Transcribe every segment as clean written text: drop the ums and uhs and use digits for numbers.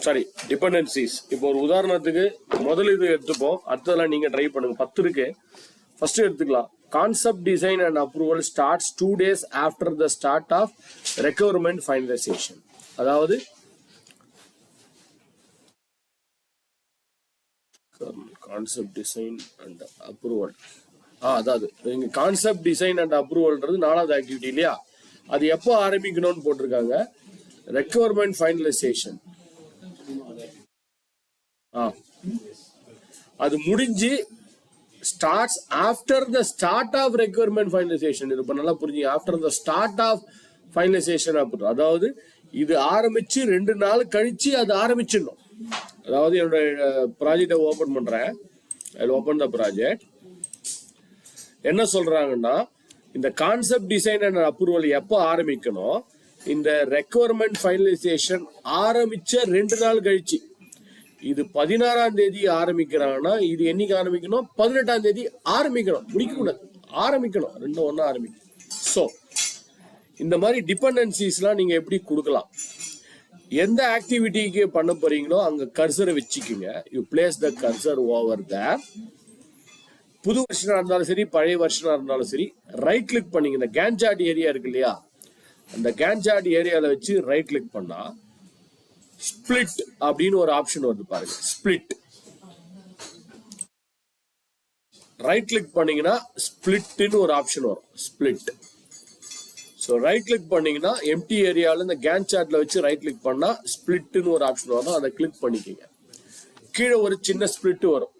Sorry dependencies. இப்போ ஒரு உதாரணத்துக்கு முதல்ல இது எடுத்துப்போம், அடுத்ததெல்லாம் நீங்க ட்ரை பண்ணுங்க. 10 இருக்கு. ஃபர்ஸ்ட் எடுத்துக்கலாம். Concept design and approval starts 2 days after the start of requirement finalisation. அதாவது கான்செப்ட் டிசைன் அண்ட் அப்ரூவல், அதாவது இங்க கான்செப்ட் டிசைன் அண்ட் அப்ரூவல்ன்றது 4வது ஆக்டிவிட்டி இல்லையா? அது எப்போ ஆரம்பிக்கணும்னு போட்டிருக்காங்க. ரெக்யர்மெண்ட் ஃபைனலைசேஷன் அது முடிஞ்சு starts after the start of requirement finalisation. இது நல்லா புரிஞ்சுங்க. After the start of finalisation அப்படின்னு, அதாவது இது ஆரம்பிச்சு 2 நாள் கழிச்சு அது ஆரம்பிச்சிடணும். அதாவது என்னோட ப்ராஜெக்டை ஓபன் பண்றேன். ஐ ஓபன் த ப்ராஜெக்ட். என்ன சொல்றாங்கன்னா, இந்த கான்செப்ட் டிசைன் அண்ட் அப்ரூவல் எப்போ ஆரம்பிக்கணும், இந்த ரெக்யர்மெண்ட் ஃபைனலைசேஷன் ஆரம்பிச்ச 2 நாள் கழிச்சு. இது 16ஆம் தேதி ஆரம்பிக்கிறாங்கன்னா இது என்னைக்கு ஆரம்பிக்கணும், 18ஆம் தேதி ஆரம்பிக்கணும். முடிக்க கூடாது, ஆரம்பிக்கணும். 2 ஒண்ணா ஆரம்பிக்கணும். ஸோ இந்த மாதிரி டிபெண்டன்சிஸ்லாம் நீங்க எப்படி கொடுக்கலாம், எந்த ஆக்டிவிட்டிக்கு பண்ண போறீங்களோ அங்க கர்சரை வச்சுக்கோங்க. You place the cursor over there. புது வருஷனா இருந்தாலும் சரி, பழைய வருஷனா இருந்தாலும் சரி, ரைட் கிளிக் பண்ணீங்க. இந்த கேன்சார்ட் ஏரியா இருக்கு இல்லையா, அந்த கேன்சார்ட் ஏரியால வச்சு ரைட் கிளிக் பண்ணா ஸ்பிளிட் அப்படின்னு ஒரு ஆப்ஷன் வருது பாருங்க. ஸ்பிளிட் ரைட் கிளிக் பண்ணீங்கன்னா ஸ்பிளிட்னு ஒரு ஆப்ஷன் வரும். ஸ்பிளிட். ஸோ ரைட் கிளிக் பண்ணீங்கன்னா எம்டி ஏரியாவில் இந்த கேன் சார்ட்ல வச்சு ரைட் கிளிக் பண்ணா ஸ்பிளிட்னு ஒரு ஆப்ஷன் வரும். அதை கிளிக் பண்ணிக்கோங்க. கீழே ஒரு சின்ன ஸ்பிளிட் வரும்.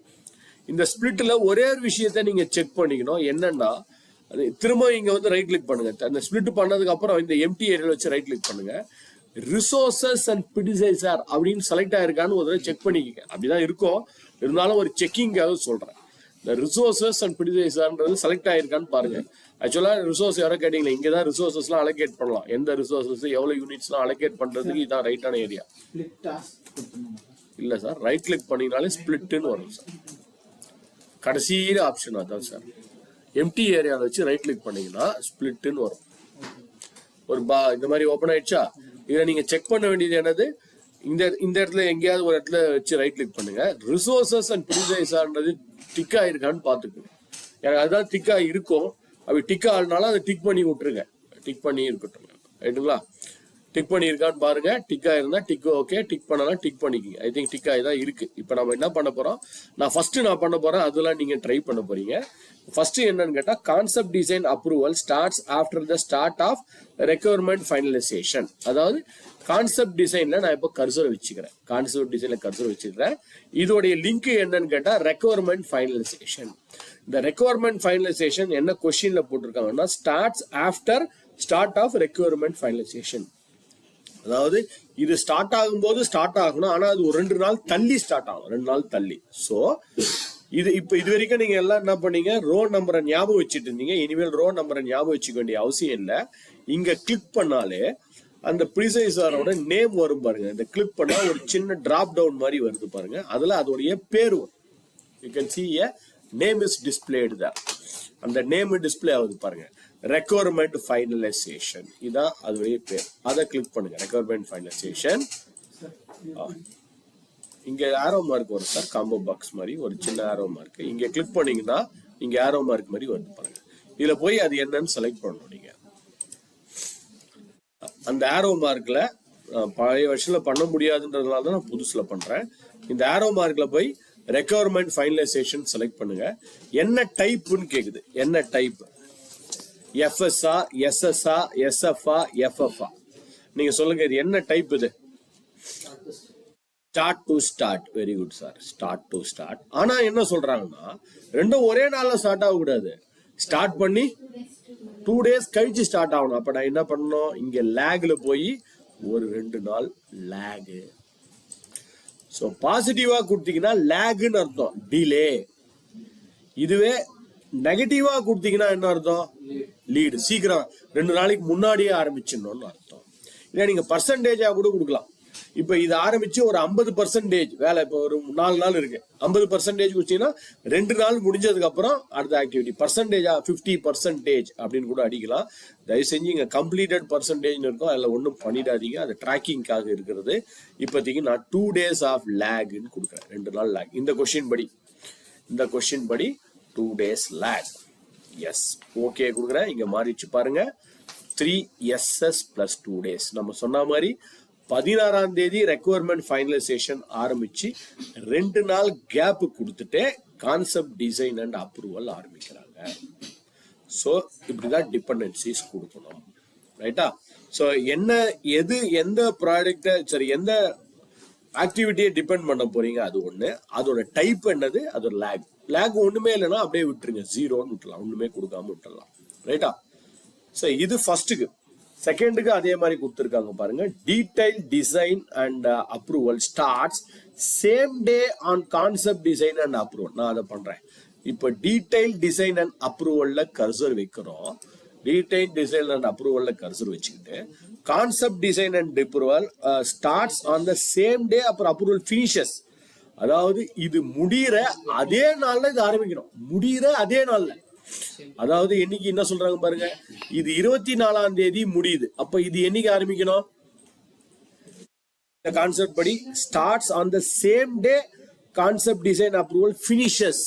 இந்த ஸ்பிளிட்ல ஒரே ஒரு விஷயத்த நீங்க செக் பண்ணிக்கணும். என்னன்னா, திரும்ப இங்க வந்து ரைட் கிளிக் பண்ணுங்க. அந்த ஸ்பிளிட் பண்ணதுக்கு அப்புறம் இந்த எம்டி ஏரியாவில் வச்சு ரைட் கிளிக் பண்ணுங்க. ரிசோர்சஸ் அண்ட் பிடிசைசர் அப்படின்னு செலக்ட் ஆயிருக்கான்னு ஒரு தடவை செக் பண்ணிக்கங்க. அப்படிதான் இருக்கும், இருந்தாலும் ஒரு செக்கிங்காக சொல்றேன். இந்த ரிசோர்சஸ் அண்ட் பிடிசைசர்ன்றது செலக்ட் ஆயிருக்கான்னு பாருங்க. ஆக்சுவலா ரிசோர்ஸ் யாரோ கேட்டீங்களா, இங்கதான் ரிசோர்சஸ்லாம் அலோகேட் பண்ணலாம். எந்த ரிசோர்சஸ் எவ்வளவு யூனிட்ஸ்லாம் அலோகேட் பண்றதுக்கு இதான் ரைட்டான ஏரியா. இல்ல சார், ரைட் கிளிக் பண்ணீங்கனாலே ஸ்பிளிட்னு வரும் சார். கடைசியில ஆப்ஷன் அதான் சார். எம்டி ஏரியாவில் வச்சு ரைட் கிளிக் பண்ணீங்கன்னா ஸ்பிளிட்னு வரும். ஒரு இந்த மாதிரி ஓப்பன் ஆயிடுச்சா? இதை நீங்க செக் பண்ண வேண்டியது என்னது, இந்த இடத்துல எங்கேயாவது ஒரு இடத்துல வச்சு ரைட் கிளிக் பண்ணுங்க. ரிசோர்சஸ் அண்ட் பிரிசைசர்ன்றது டிக் ஆயிருக்கான்னு பாத்துக்கோங்க. எனக்கு அதுதான் டிக்கா இருக்கும். அப்படி டிக் ஆனாலும் அதை டிக் பண்ணி விட்டுருங்க. டிக் பண்ணி இருக்கட்டும், ரைட்டுங்களா? டிக் பண்ணி இருக்கான்னு பாருங்க. டிக்கா இருந்தா டிக் ஓகே, டிக் பண்ணலாம் டிக் பண்ணிக்கோங்க. ஐ திங்க் டிக்கா தான் இருக்கு. இப்போ நம்ம என்ன பண்ண போறோம், நான் பண்ண போறேன், அதெல்லாம் நீங்க ட்ரை பண்ண போறீங்க. ஃபர்ஸ்ட் என்னன்னு கேட்டா, concept design approval starts after the start of requirement finalisation. அதாவது கான்செப்ட் டிசைன்ல நான் இப்போ கர்சர் வச்சுக்கிறேன். கான்செப்ட் டிசைன்ல கர்சர் வச்சுக்கிறேன். இதோடைய லிங்க் என்னன்னு கேட்டா ரெக்யர்மெண்ட் ஃபைனலைசேஷன். இந்த ரெக்யர்மெண்ட் ஃபைனலைசேஷன் என்ன கொஸ்டின்ல போட்டிருக்காங்கன்னா, starts after start of requirement finalisation. அதாவது இது ஸ்டார்ட் ஆகும்போது ஸ்டார்ட் ஆகணும், ஆனா அது ஒரு 2 நாள் தள்ளி ஸ்டார்ட் ஆகும். 2 நாள் தள்ளி. சோ இது வரைக்கும் நீங்க எல்லாம் என்ன பண்ணீங்க, ரோ நம்பரை ஞாபகம் வச்சுட்டு இருந்தீங்க. இனிமேல் ரோ நம்பரை ஞாபகம் வச்சுக்க வேண்டிய அவசியம் இல்லை. இங்க கிளிக் பண்ணாலே அந்த ப்ரிசைசரோட நேம் வரும் பாருங்க. இந்த கிளிக் பண்ணா ஒரு சின்ன டிராப் டவுன் மாதிரி வருது பாருங்க. அதுல அதோடைய பேர் வரும். You can see a name is displayed there. அந்த நேம் டிஸ்பிளே ஆகுது பாருங்க. ரெக்யர்மெண்ட் ஃபைனலைசேஷன் இதான் அதோடைய பேர். அதை கிளிக் பண்ணுங்க. Requirement finalisation. இங்க ஆரோ மார்க் வரும் சார், காம்போ பாக்ஸ் மாதிரி ஒரு சின்ன ஆரோ மார்க். இங்க கிளிக் பண்ணீங்கன்னா இங்க ஆரோ மார்க் மாதிரி வருது பாருங்க. இதுல போய் அது என்னன்னு செலக்ட் பண்ணணும். நீங்க அந்த ஆரோ மார்க்ல பழைய வருஷத்துல பண்ண முடியாதுன்றதுனால தான் நான் புதுசுல பண்றேன். இந்த ஆரோ மார்க்ல போய் ரெக்யர்மெண்ட் ஃபைனலைசேஷன் செலக்ட் பண்ணுங்க. என்ன டைப்னு கேக்குது. என்ன டைப், எஃப்எஸ்ஆ, எஸ்எஸ்ஆ, எஸ்எஃப்ஆ, எஃப்எஃப்ஆ? நீங்க சொல்லுங்க, இது என்ன டைப்? இது start to start. Very good sir, start to start. ஆனா என்ன சொல்றாங்கன்னா, ரெண்டும் ஒரே நாள்ல ஸ்டார்ட் ஆக கூடாது. ஸ்டார்ட் பண்ணி 2 days கழிச்சு ஸ்டார்ட் ஆகணும். அப்ப நான் என்ன பண்ணணும், இங்க லேக்ல போய் ஒரு 2 நாள் லேக். சோ பாசிட்டிவா கொடுத்தீங்கன்னா லேக்னு அர்த்தம், டிலே. இதுவே நெகட்டிவா கொடுத்தீங்கன்னா என்ன அர்த்தம், லீடு. சீக்கிரம் 2 நாளைக்கு முன்னாடியே ஆரம்பிச்சிடணும்னு அர்த்தம். இல்ல நீங்க பர்சன்டேஜா கூட கொடுக்கலாம். இப்ப இது ஆரம்பிச்சு ஒரு 50% வேலை, இப்போ ஒரு 4 நாள் இருக்கு, 50% குடிச்சீங்கன்னா 2 நாள் முடிஞ்சதுக்கு அப்புறம் அடுத்த ஆக்டிவிட்டி. பர்சன்டேஜா 50% அப்படின்னு கூட அடிக்கலாம். தயவு செஞ்சு இங்க கம்ப்ளீட்டட் பர்சன்டேஜ் இருக்கும், அதில் ஒன்றும் பண்ணிடாதீங்க, அது ட்ராக்கிங்காக இருக்கிறது. இப்போதைக்கு நான் 2 days ஆஃப் லேக்னு கொடுக்குறேன், 2 நாள் லேக். இந்த கொஸ்டின் படி 2 days லேக். எஸ், ஓகே கொடுக்குறேன். இங்க மாறிச்சு பாருங்க, 3 SS plus 2 days. நம்ம சொன்ன மாதிரி 16ஆம் தேதி ரெக்குவயர்மெண்ட் ஃபைனலைசேஷன் ஆரம்பிச்சு 2 நாள் கேப் கொடுத்துட்டு கான்செப்ட் டிசைன் அண்ட் அப்ரூவல் ஆரம்பிக்கிறாங்க. ஸோ இப்படிதான் டிபெண்டன்சிஸ் கொடுக்கணும், ரைட்டா? ஸோ எந்த ப்ராடக்டை, சரி, எந்த ஆக்டிவிட்டியை டிபெண்ட் பண்ண போறீங்க அது ஒண்ணு, அதோட டைப் என்னது, அதோட லேக் ஒண்ணுமே இல்லைன்னா அப்படியே விட்டுருங்க, 0ன்னு விட்டுலாம், ஒண்ணுமே கொடுக்காம விட்டுடலாம், ரைட்டா? ஸோ இது ஃபர்ஸ்ட்டுக்கு. செகண்டுக்கு அதே மாதிரி கொடுத்துருக்காங்க பாருங்க, detail design and approval starts same day on concept design and approval. நான் அதை பண்றேன். இப்போ டீடைல் டிசைன் அண்ட் அப்ரூவல்ல கர்சர் வைக்கிறோம். டீடைல் டிசைன் அண்ட் அப்ரூவல்ல கர்சர் வச்சுக்கிட்டு concept design and approval starts on the same day, அப்புறம் அப்ரூவல் ஃபினிஷஸ். அதாவது இது முடிகிற அதே நாள்ல இது ஆரம்பிக்கணும், முடிகிற அதே நாள்ல. அதாவது என்னைக்கு என்ன சொல்றாங்க பாருங்க, இது 24ஆம் தேதி முடியுது, அப்ப இது என்னைக்கு ஆரம்பிக்கணும்? இந்த கான்செப்ட் படி starts on the same day concept design approval finishes.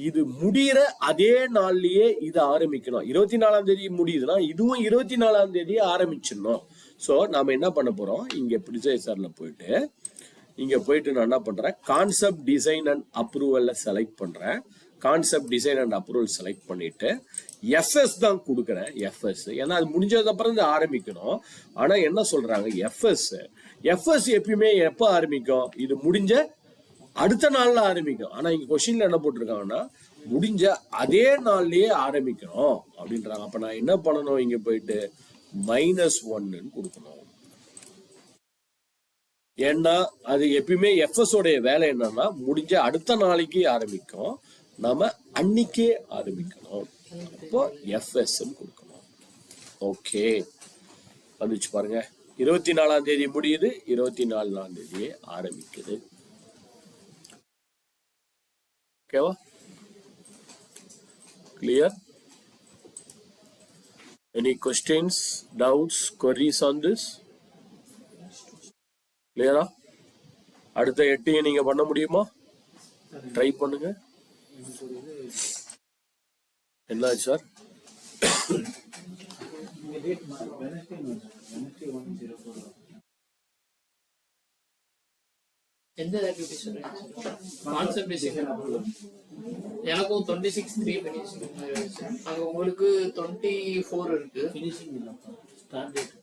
இது முடிகிற அதே நாள்லயே இது ஆரம்பிக்கணும். 24ஆம் தேதி முடியுதுன்னா இதுவும் 24ஆம் தேதி ஆரம்பிச்சிடணும். ஸோ நாம என்ன பண்ண போறோம், இங்க ப்ரிசைசர்ல போயிட்டு நான் என்ன பண்றேன், கான்செப்ட் டிசைன் அண்ட் அப்ரூவல்ல செலக்ட் பண்றேன். Concept design and approval select பண்ணிட்டு எஃப்எஸ் தான் கொடுக்குறேன். எஃப்எஸ் ஏன்னா அது முடிஞ்சது அப்புறம் தான் ஆரம்பிக்கணும். ஆனா என்ன சொல்றாங்க, எஃப்எஸ் எப்பயுமே எப்ப ஆரம்பிக்கும், இது முடிஞ்ச அடுத்த நாள்ல ஆரம்பிக்கும். ஆனா இங்க கொஸ்டின்ல என்ன போட்டிருக்காங்கன்னா, முடிஞ்ச அதே நாள்லயே ஆரம்பிக்கணும் அப்படின்றாங்க. அப்ப நான் என்ன பண்ணணும், இங்க போயிட்டு -1 கொடுக்கணும். ஏன்னா அது எப்பயுமே எஃப்எஸ் உடைய வேலை என்னன்னா, முடிஞ்ச அடுத்த நாளைக்கு ஆரம்பிக்கும், நாம அன்னைக்கே ஆரம்பிக்கணும். அப்போ எஃப்எஸ் கொடுக்கணும். ஓகே, வந்துச்சு பாருங்க. 24ஆம் தேதி முடியுது, 24ஆம் தேதியே ஆரம்பிக்குது. ஓகேவா? Clear? Any questions, doubts, queries on this? கிளியரா? அடுத்த 8 நீங்க பண்ண முடியுமா? ட்ரை பண்ணுங்க. என்ன சார்? எந்த ஆக்டிவிட்டி சொல்றீங்க? கான்செப்ட் டிசைன் எனக்கும் 26/3 ஃபினிஷிங் ஆயிடுச்சு. அங்க உங்களுக்கு 24 இருக்கு. ஃபினிஷிங் இல்லப்பா, ஸ்டார்ட் டேட்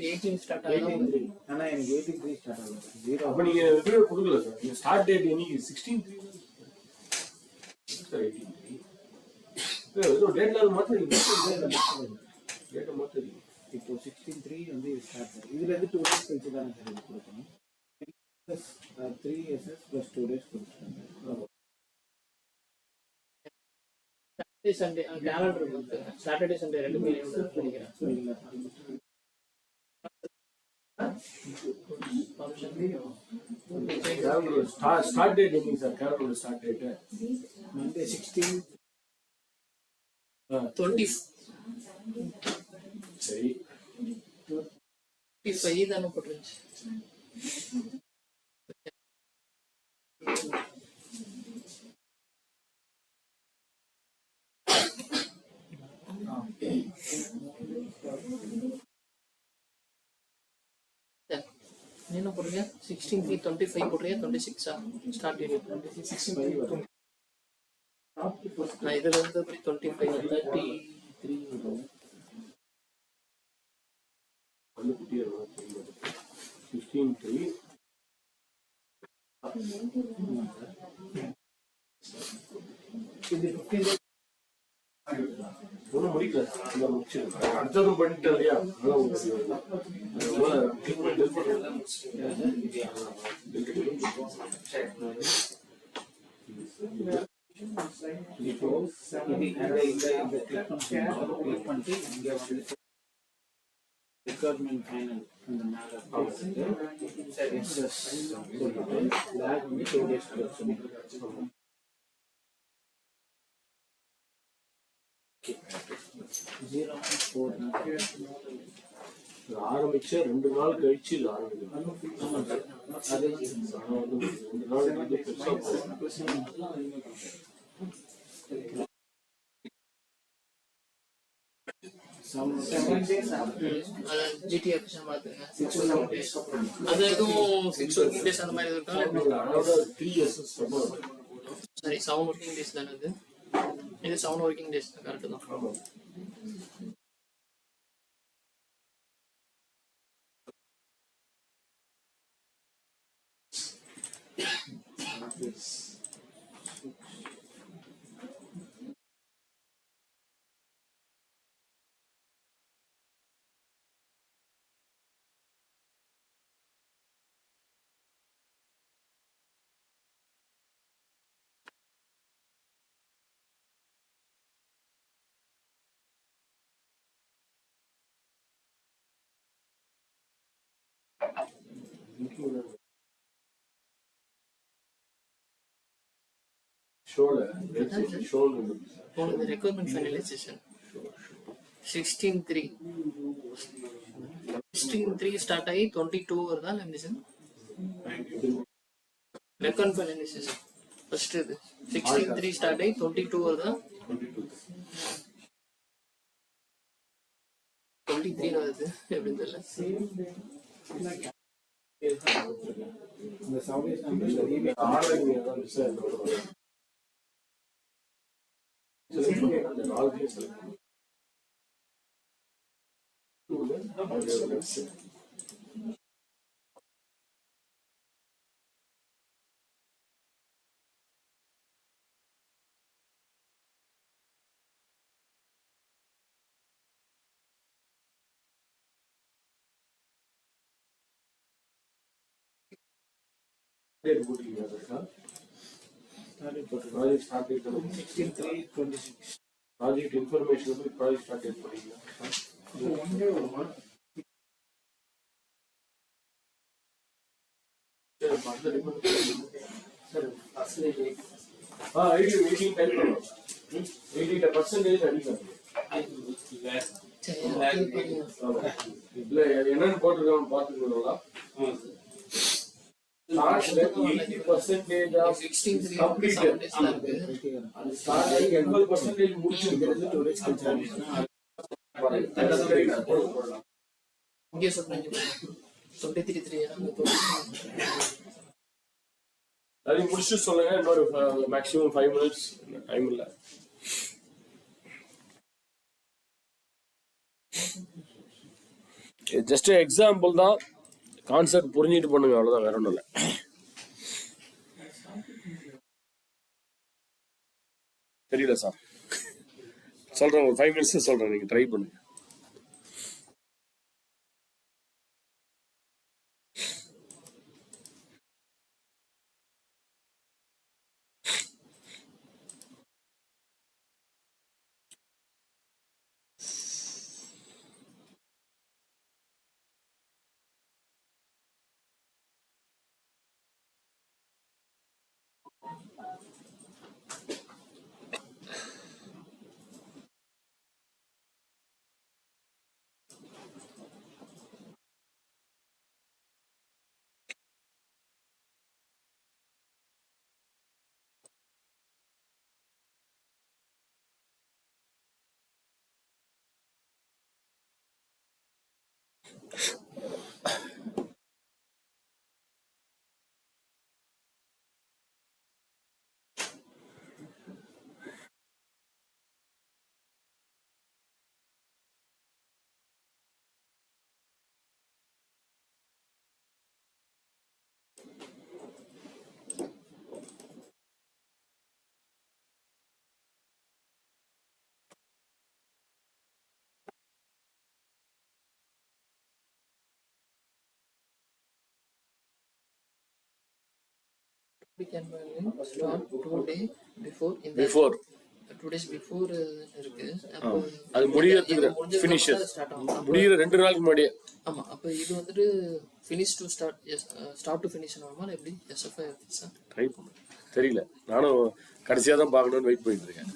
18 ஸ்டார்ட் ஆகுது. ஆனா எனக்கு 83 ஸ்டார்ட் ஆகுது. 0 அப்ப நீங்க வீடியோ கொடுக்கல சார். நீங்க ஸ்டார்ட் டேட் இன்னைக்கு 16/3 சார். 18/3 ஏதோ டேட்ல மாத்துறீங்க. டேட் மாத்துறீங்க. இப்போ 16/3 வந்து ஸ்டார்ட் ஆகுது. இதுல இருந்து 2 days கழிச்சு தான் சார் இது கொடுக்கணும். 3 SS plus 2 days கொடுத்துருக்காங்க. சாட்டர்டே சண்டே கேலண்டர் இருக்கு. சாட்டர்டே சண்டே ரெண்டு மீட்டிங் பண்ணிக்கிறேன். ஸ்டார்ட் டேட் என்ன சார்? கேலண்டரோட ஸ்டார்ட் டேட் Monday 16 20 சரி 25 தானே போட்டுருந்துச்சு. என்ன போடுறீங்க? 16/3 25 போடுறீங்க. 26 ஸ்டார்ட் டேட் 26 நான் இதுல இருந்து 25 33 வந்து குட்டியா 16/3 இது 15 ஒன்றும் முடிக்கல. அடுத்ததும் பண்ணிட்டு இல்லையா? இப்போ இந்த கிளிக் பண்ணிட்டு இங்க வந்து requirement final அந்த மேல போட்டுட்டு SS போட்டுட்டு lag வந்து 2 days கொடுத்துருங்க. ஜீரோ ஃபோர் ஆரம்பிச்சு 2 நாள் கழிச்சு இது ஆரம்பிக்கும். அது ஆனா வந்து 2 நாள் வந்து பெருசா போகும். 7 days after அது ஜிடி ஆப்ஷன் மாத்துங்க 6 டேஸ் அது எதுவும் 6 ஒர்க்கிங் டேஸ் அந்த மாதிரி இருக்கா அதோட 3 years support. சரி 7 ஒர்க்கிங் டேஸ் தானே இது 7 ஒர்க்கிங் டேஸ் கரெக்ட் தான் ஆமா. ஷோல போனது ரெக்வயர்மெண்ட் ஃபைனலைசேஷன் 16/3 ஸ்டார்ட் ஆகி 22 வருதா இல்லை இருந்துச்சு ரெக்வயர்மெண்ட் ஃபைனலைசேஷன் ஃபர்ஸ்ட் இது 16/3 ஸ்டார்ட் ஆகி 22 வருதா 23 வருது எப்படின்னு தெரியல இந்த 7 days நம்பர்ல ரீமேக் ஆர்டரிங் ஏதாவது மிஸ் ஆயிருந்தா செலக்ட் பண்ணி அந்த 4 டேஸ் செலக்ட் பண்ணி டேட் போட்டுருக்கீங்க சார் ஸ்டார்ட் போட்டுருங்க. Project start date 16/3/26 project information வந்து ப்ராஜெக்ட் ஸ்டார்ட் டேட் போடுறீங்க ஒன்றே வருமா சார் அந்த டிபார்ட்மெண்ட் சார் பர்சன்டேஜ் 80 டைப் பண்ணுங்க 80% அடிக்கலாம் சரி இல்ல என்னன்னு போட்டுருக்காங்க பாத்துக்கணுங்களா லாஸ்ட்ல 80% ஆஃப் 16/3 completed. டேஸ் தான் இருக்கு அது ஸ்டார்ட் ஆகி 80% முடிச்சிருக்கிறது ஸ்டோரேஜ் கன்சர்வேஷன் போடலாம். இங்கே சொல்றேன் 23 அது முடிச்சுட்டு சொல்லுங்க இன்னொரு மேக்ஸிமம் 5 மினிட்ஸ் டைம் இல்ல ஜஸ்ட் எக்ஸாம்பிள் தான் கான்செப்ட் புரிஞ்சிட்டு பண்ணுங்க அவ்வளவுதான் வேற ஒன்றும் இல்லை தெரியல சார் சொல்றேன் ஒரு 5 மினிட்ஸ் சொல்றேன் நீங்க ட்ரை பண்ணுங்க we can start 2 days before in the before 2 days before இருக்கு. அப்போ அது முடியறதுக்கு ஃபினிஷர் ஸ்டார்ட் ஆகும். முடிகிற 2 நாளுக்கு முன்னாடியே. ஆமா, அப்போ இது வந்துட்டு finish to start to finish normal எப்படி எஸ்எஃப்ஐ சார் ட்ரை பண்ணு. தெரியல, நானும் கடைசியா தான் பார்க்கணும்னு வெயிட் பண்ணிட்டு இருக்கேன்.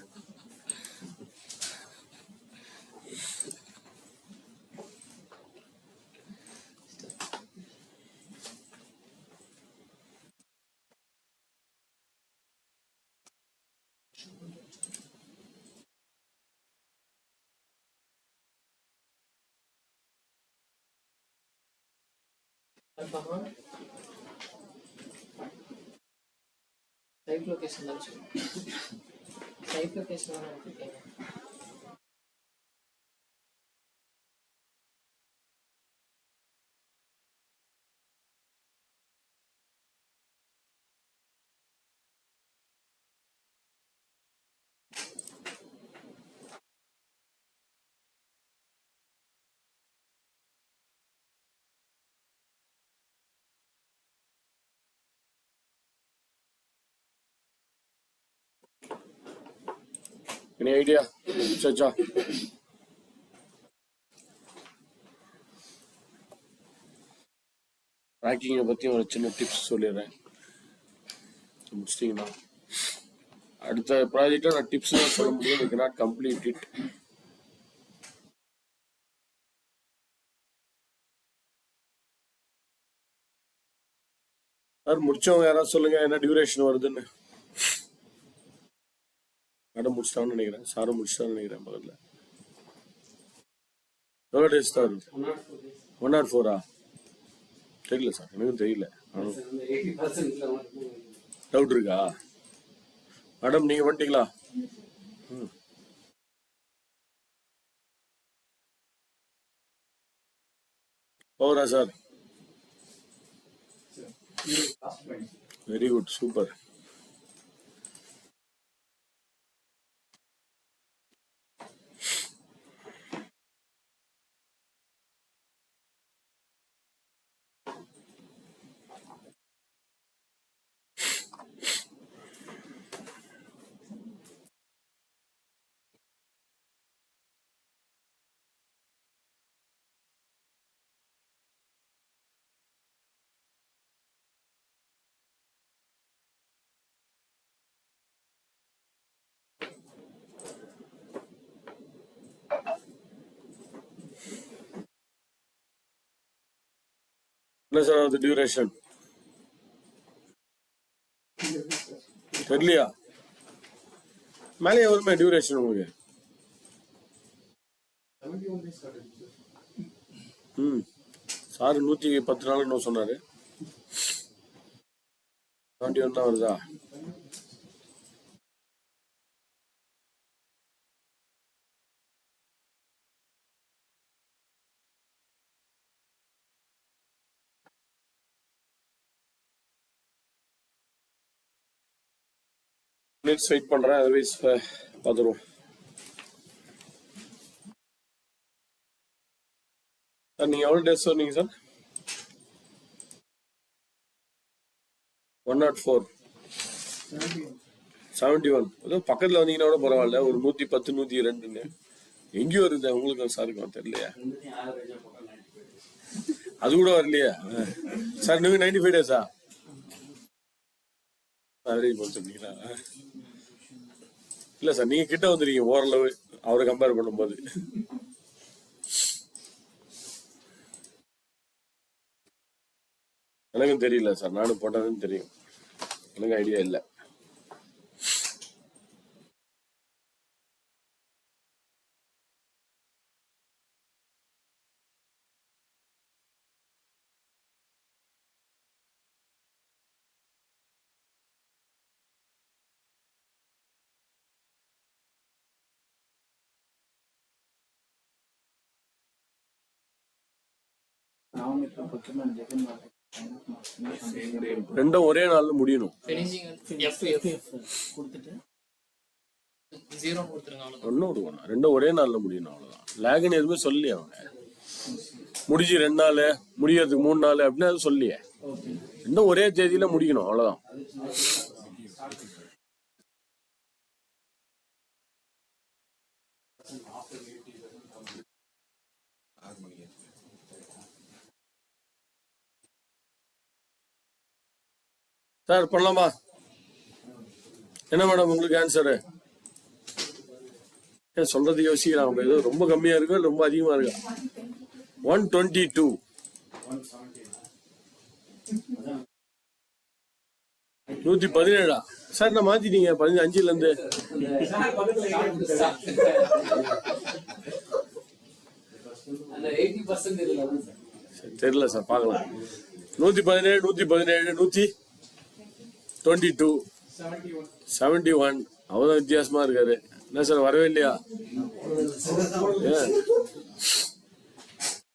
லைவ் லொகேஷன் தான் சொல்லுங்க. லைவ் லொகேஷன் தான் இருக்கீங்க. Any idea? Chacha. ரேங்கிங்கை பற்றி ஒரு சின்ன டிப்ஸ் சொல்லிடுறேன், முடிச்சிட்டிங்கன்னா. அடுத்த ப்ராஜெக்டில் நான் டிப்ஸ் தான் சொல்ல முடியும், you cannot complete it. Sir முடிச்சவங்க யாராவது சொல்லுங்க என்ன டியூரேஷன் வருதுன்னு. மேடம் முடிச்சிட்டான்னு நினைக்கிறேன், சாரும் முடிச்சிட்டான்னு நினைக்கிறேன். பக்கத்தில் எவ்வளோ டேஸ் தான் இருக்கு? 1 or 4 தெரியல சார், எனக்கும் தெரியல. டவுட் இருக்கா மேடம்? நீங்க பண்ணிட்டீங்களா? ஓவரா சார்? Very good, super. என்ன சார் அது டியூரேஷன் தெரியலையா? மேலே வருமே டியூரேஷன் உங்களுக்கு. சார் 110 நாள் என்ன சொன்னாரு? 71 தான் வருதா? மினிட்ஸ் வெயிட் பண்றேன், அதர்வைஸ் பார்த்துருவோம். சார் நீங்க எவ்வளோ டேஸ் சொன்னீங்க சார்? 104 71. ஏதோ பக்கத்துல வந்தீங்கன்னா கூட பரவாயில்ல, ஒரு 110 102 எங்கேயோ இருக்குது உங்களுக்கு சாருக்கும் தெரியலையா? அது கூட வரலையா சார்? நீங்க 95 டேஸா ஆவரேஜ் போட்டு சொன்னீங்களா? இல்ல சார், நீங்க கிட்ட வந்துருக்கீங்க ஓரளவு அவரை கம்பேர் பண்ணும்போது. எனக்கும் தெரியல சார், நானும் போட்டதுன்னு தெரியும், எனக்கு ஐடியா இல்லை. ரெண்டும் ஒரே நாள்ல முடியணும். ரெண்டும் ஒரே நாள்ல முடியணும், அவ்வளவுதான். லேக்னு எதுவுமே சொல்லலையே அவங்க. முடிஞ்சு 2 நாள், முடியறதுக்கு 3 நாள் அப்படின்னு அது சொல்லியே. ரெண்டும் ஒரே தேதியில முடிக்கணும், அவ்வளவுதான். சார் பண்ணலாமா? என்ன மேடம் உங்களுக்கு ஆன்சரு? சொல்றது யோசிக்கிறாங்க, ஏதோ ரொம்ப கம்மியா இருக்கு, ரொம்ப அதிகமா இருக்கு. 122. 117 சார்? நான் மாத்திட்டீங்க 15 இருந்து. தெரியல சார், பார்க்கலாம். 117, 117, 122, 71. அவதான் வித்தியாசமா இருக்காரு. என்ன சார் வரவே இல்லையா?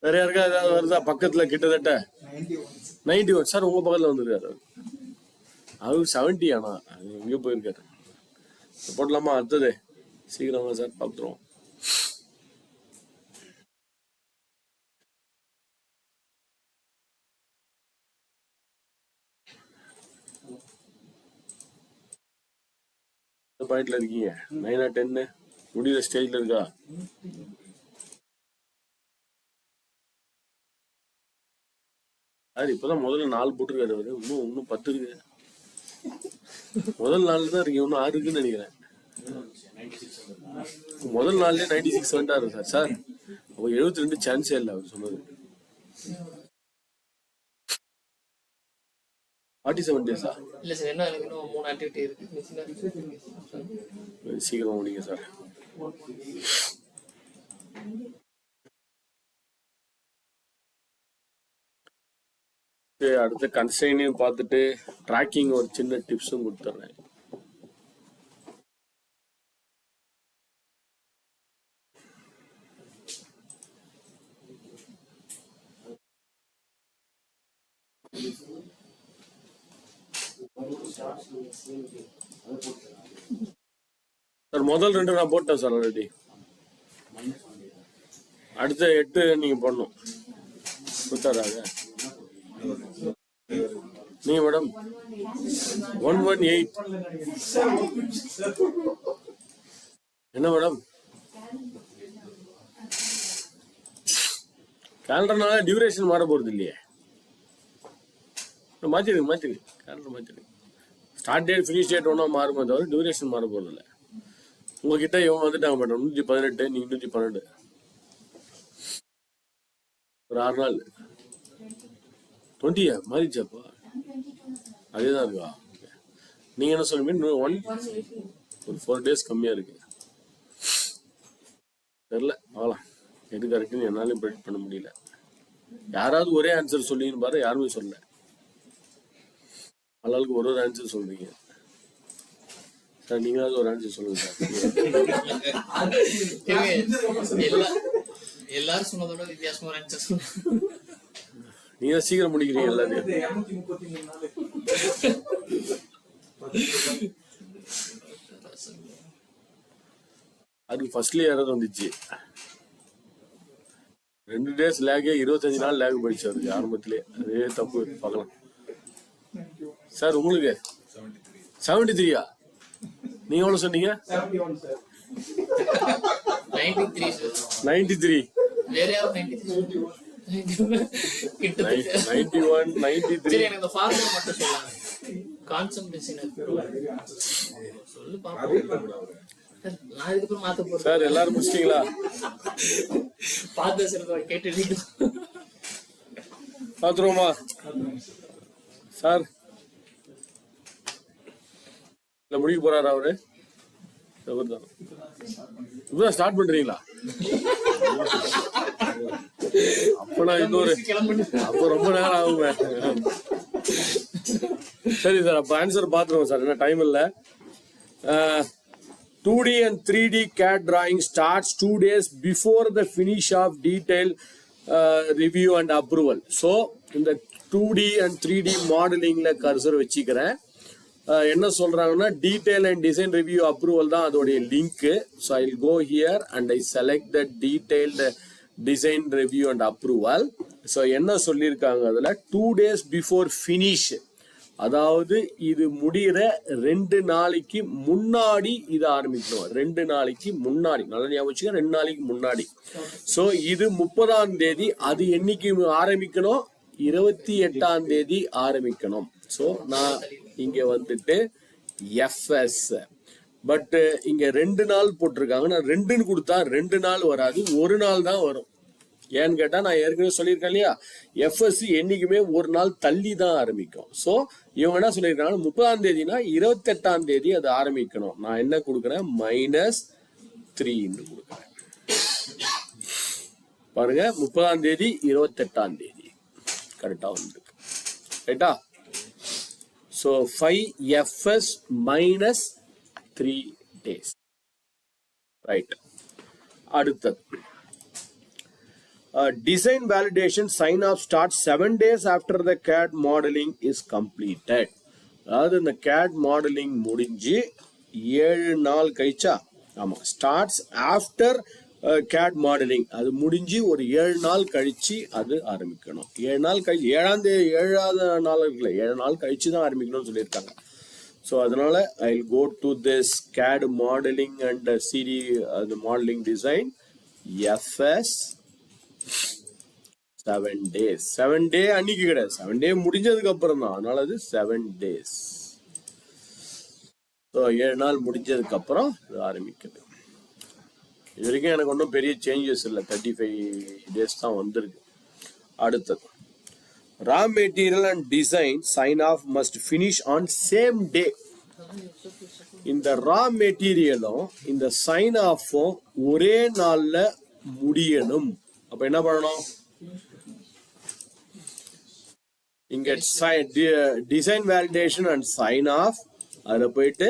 வேற யாருக்கா ஏதாவது வருதா பக்கத்துல? கிட்டத்தட்ட 91 சார் உங்க பக்கத்துல வந்துருக்காரு. அவரு 70 ஆனா எங்க போயிருக்காரு. போடலாமா? அடுத்தது சீக்கிரமா சார் பார்த்துருவோம். பாயிண்ட்ல இருக்கீங்க? 9 or 10 முடிகிற ஸ்டேஜ்ல இருக்கா? அது இப்பதான் முதல்ல 4 போட்டிருக்காரு அவரு. இன்னும் 10 இருக்கு. முதல் நாள்ல தான் இருக்கு, இன்னும் 6 இருக்குன்னு நினைக்கிறேன். முதல் நாள்லயே 96 வந்துட்டாரு சார். சார் அப்ப 72 சான்ஸே இல்லை அவர் சொன்னது. 47 டேஸா? இல்ல சார், என்ன எனக்கு இன்னும் 3 ஆக்டிவிட்டி இருக்கு. சீக்கிரம் முடிங்க சார். அடுத்த கன்ஸ்ட்ரெயினையும் பார்த்துட்டு ட்ராக்கிங் ஒரு சின்ன டிப்ஸும் கொடுத்துட்றேன். சார் முதல் 2 நான் போட்டேன் சார் ஆல்ரெடி. அடுத்த 8 நீங்க போடணும். கொடுத்தாராங்க நீங்க மேடம்? 118. என்ன மேடம்? கேலண்டர்னால டியூரேஷன் மாற போறது இல்லையே. மாத்திடுங்க கேலண்டர் மாத்திடுங்க. ஸ்டார்ட் டேட் ஃபினிஷ் டேட் ஒன்றா மாறுமே தவிர டியூரேஷன் மாற போறது இல்லை. உங்ககிட்ட இவங்க வந்துட்டாங்க மேடம் 118, நீங்க 112. ஒரு 6 நாள் 20 மாறிச்சாப்பா? அதேதான் இருக்கா? நீங்க என்ன சொல்லுங்க? ஒரு 4 days கம்மியா இருக்கு. தெரியல, ஆகலாம். எது கரெக்டுன்னு என்னாலையும் ப்ரெடிக்ட் பண்ண முடியல. யாராவது ஒரே ஆன்சர் சொல்லின்னு பாரு, யாருமே சொல்லல. ஆளாளுக்கு ஒரு ஆன்சர் சொல்றீங்க சார். நீங்களாவது ஒரு ஆன்சர் சொல்லுங்க சார். எல்லாரும் சொன்னதோட வித்தியாசமா ஒரு ஆன்சர் சொல்லுங்க. நீங்க சீக்கிரம் முடிக்கிறீங்க எல்லாத்தையும். அது ஃபர்ஸ்ட்லயே யாராவது வந்துச்சு. 2 days லேக், 25 நாள் லேக் போயிடுச்சு அதுக்கு ஆரம்பத்திலே. அதே தப்பு. பார்க்கலாம் சார். உங்களுக்கு 73. நீங்க எவ்வளவு சொன்னீங்க? 93. வேற யாரும் 93. 91, 93. சரி, எனக்கு இந்த ஃபார்முலா மட்டும் சொல்லுங்க. கான்சன்ட்ரேஷன் சொல்லு பாப்போம். நான் இதுக்கு மாத்த போறேன் சார். எல்லாரும் முடிச்சிட்டீங்களா? பாத்து சொல்றத கேட்டுட்டீங்க. பாத்துருவோமா சார்? இல்ல முடிக்க போறாரா அவரு? இப்பதான் ஸ்டார்ட் பண்றீங்களா? அப்ப நான் இன்னொரு அப்ப ரொம்ப நேரம் ஆகுங்க. சரி சார், அப்ப ஆன்சர் பாத்துருவோம் சார். என்ன டைம் இல்ல. 2D and 3D CAD drawing starts 2 days before the finish of detailed review and approval. So இந்த 2D and 3D modeling-ல கர்சர் வச்சுக்கிறேன். என்ன சொல்றாங்கன்னா detail and design review approval தான் அதோடைய link. So I will go here and I select the detailed design review and approval. So என்ன சொல்லியிருக்காங்க அதில் 2 days before finish, அதாவது இது முடிகிற 2 நாளைக்கு முன்னாடி இது ஆரம்பிக்கணும். 2 நாளைக்கு முன்னாடி, நல்லா ஞாபகம் வச்சுக்க, 2 நாளைக்கு முன்னாடி. ஸோ இது 30ஆம் தேதி. அது என்னைக்கு ஆரம்பிக்கணும்? 28ஆம் தேதி ஆரம்பிக்கணும். ஸோ நான் இங்க வந்துட்டு எஃப்எஸ். பட் இங்க 2 நாள் போட்டிருக்காங்க. நான் 2ன்னு கொடுத்தா 2 நாள் வராது, 1 நாள் தான் வரும். ஏன்னு கேட்டா நான் ஏற்கனவே சொல்லியிருக்கேன் இல்லையா, எஃப்எஸ் என்னைக்குமே 1 நாள் தள்ளி தான் ஆரம்பிக்கும். ஸோ இவங்க என்ன சொல்லியிருக்காங்க, 30ஆம் தேதினா 28ஆம் தேதி அது ஆரம்பிக்கணும். நான் என்ன கொடுக்குறேன், -3 கொடுக்குறேன். பாருங்க, 30ஆம் தேதி 28ஆம் தேதி கரெக்டா வந்து ரைட்டா. So 5FS -3 days. ரைட். அடுத்தது design validation sign off starts 7 days after the CAD modeling is completed. அதாவது இந்த CAD modeling முடிஞ்சு 7 நாள் கழிச்சா, ஆமா, starts after CAD modeling, அது முடிஞ்சு ஒரு 7 நாள் கழிச்சு அது ஆரம்பிக்கணும். 7 நாள் கழிச்சு 7வது நாள் இருக்குல்ல, 7 நாள் கழிச்சு தான் ஆரம்பிக்கணும்னு சொல்லியிருக்காங்க. ஸோ அதனால I will go to this CAD modeling and CD the modeling design FS 7 days. 7 day அன்னைக்கு கிடையாது, 7 day முடிஞ்சதுக்கு அப்புறம் தான். அதனால அது 7 days. ஸோ 7 நாள் முடிஞ்சதுக்கு அப்புறம் இது ஆரம்பிக்குது. இது வரைக்கும் எனக்கு ஒன்றும் பெரிய சேஞ்சஸ் இல்லை, 35 days தான் வந்திருக்கு. அடுத்தது raw material and design sign off must finish on same day. இந்த ரா மெட்டீரியலும் இந்த சைன் ஆஃபும் ஒரே நாள்ல முடியணும். அப்ப என்ன பண்ணணும், இங்க design validation and sign off, அதுல போயிட்டு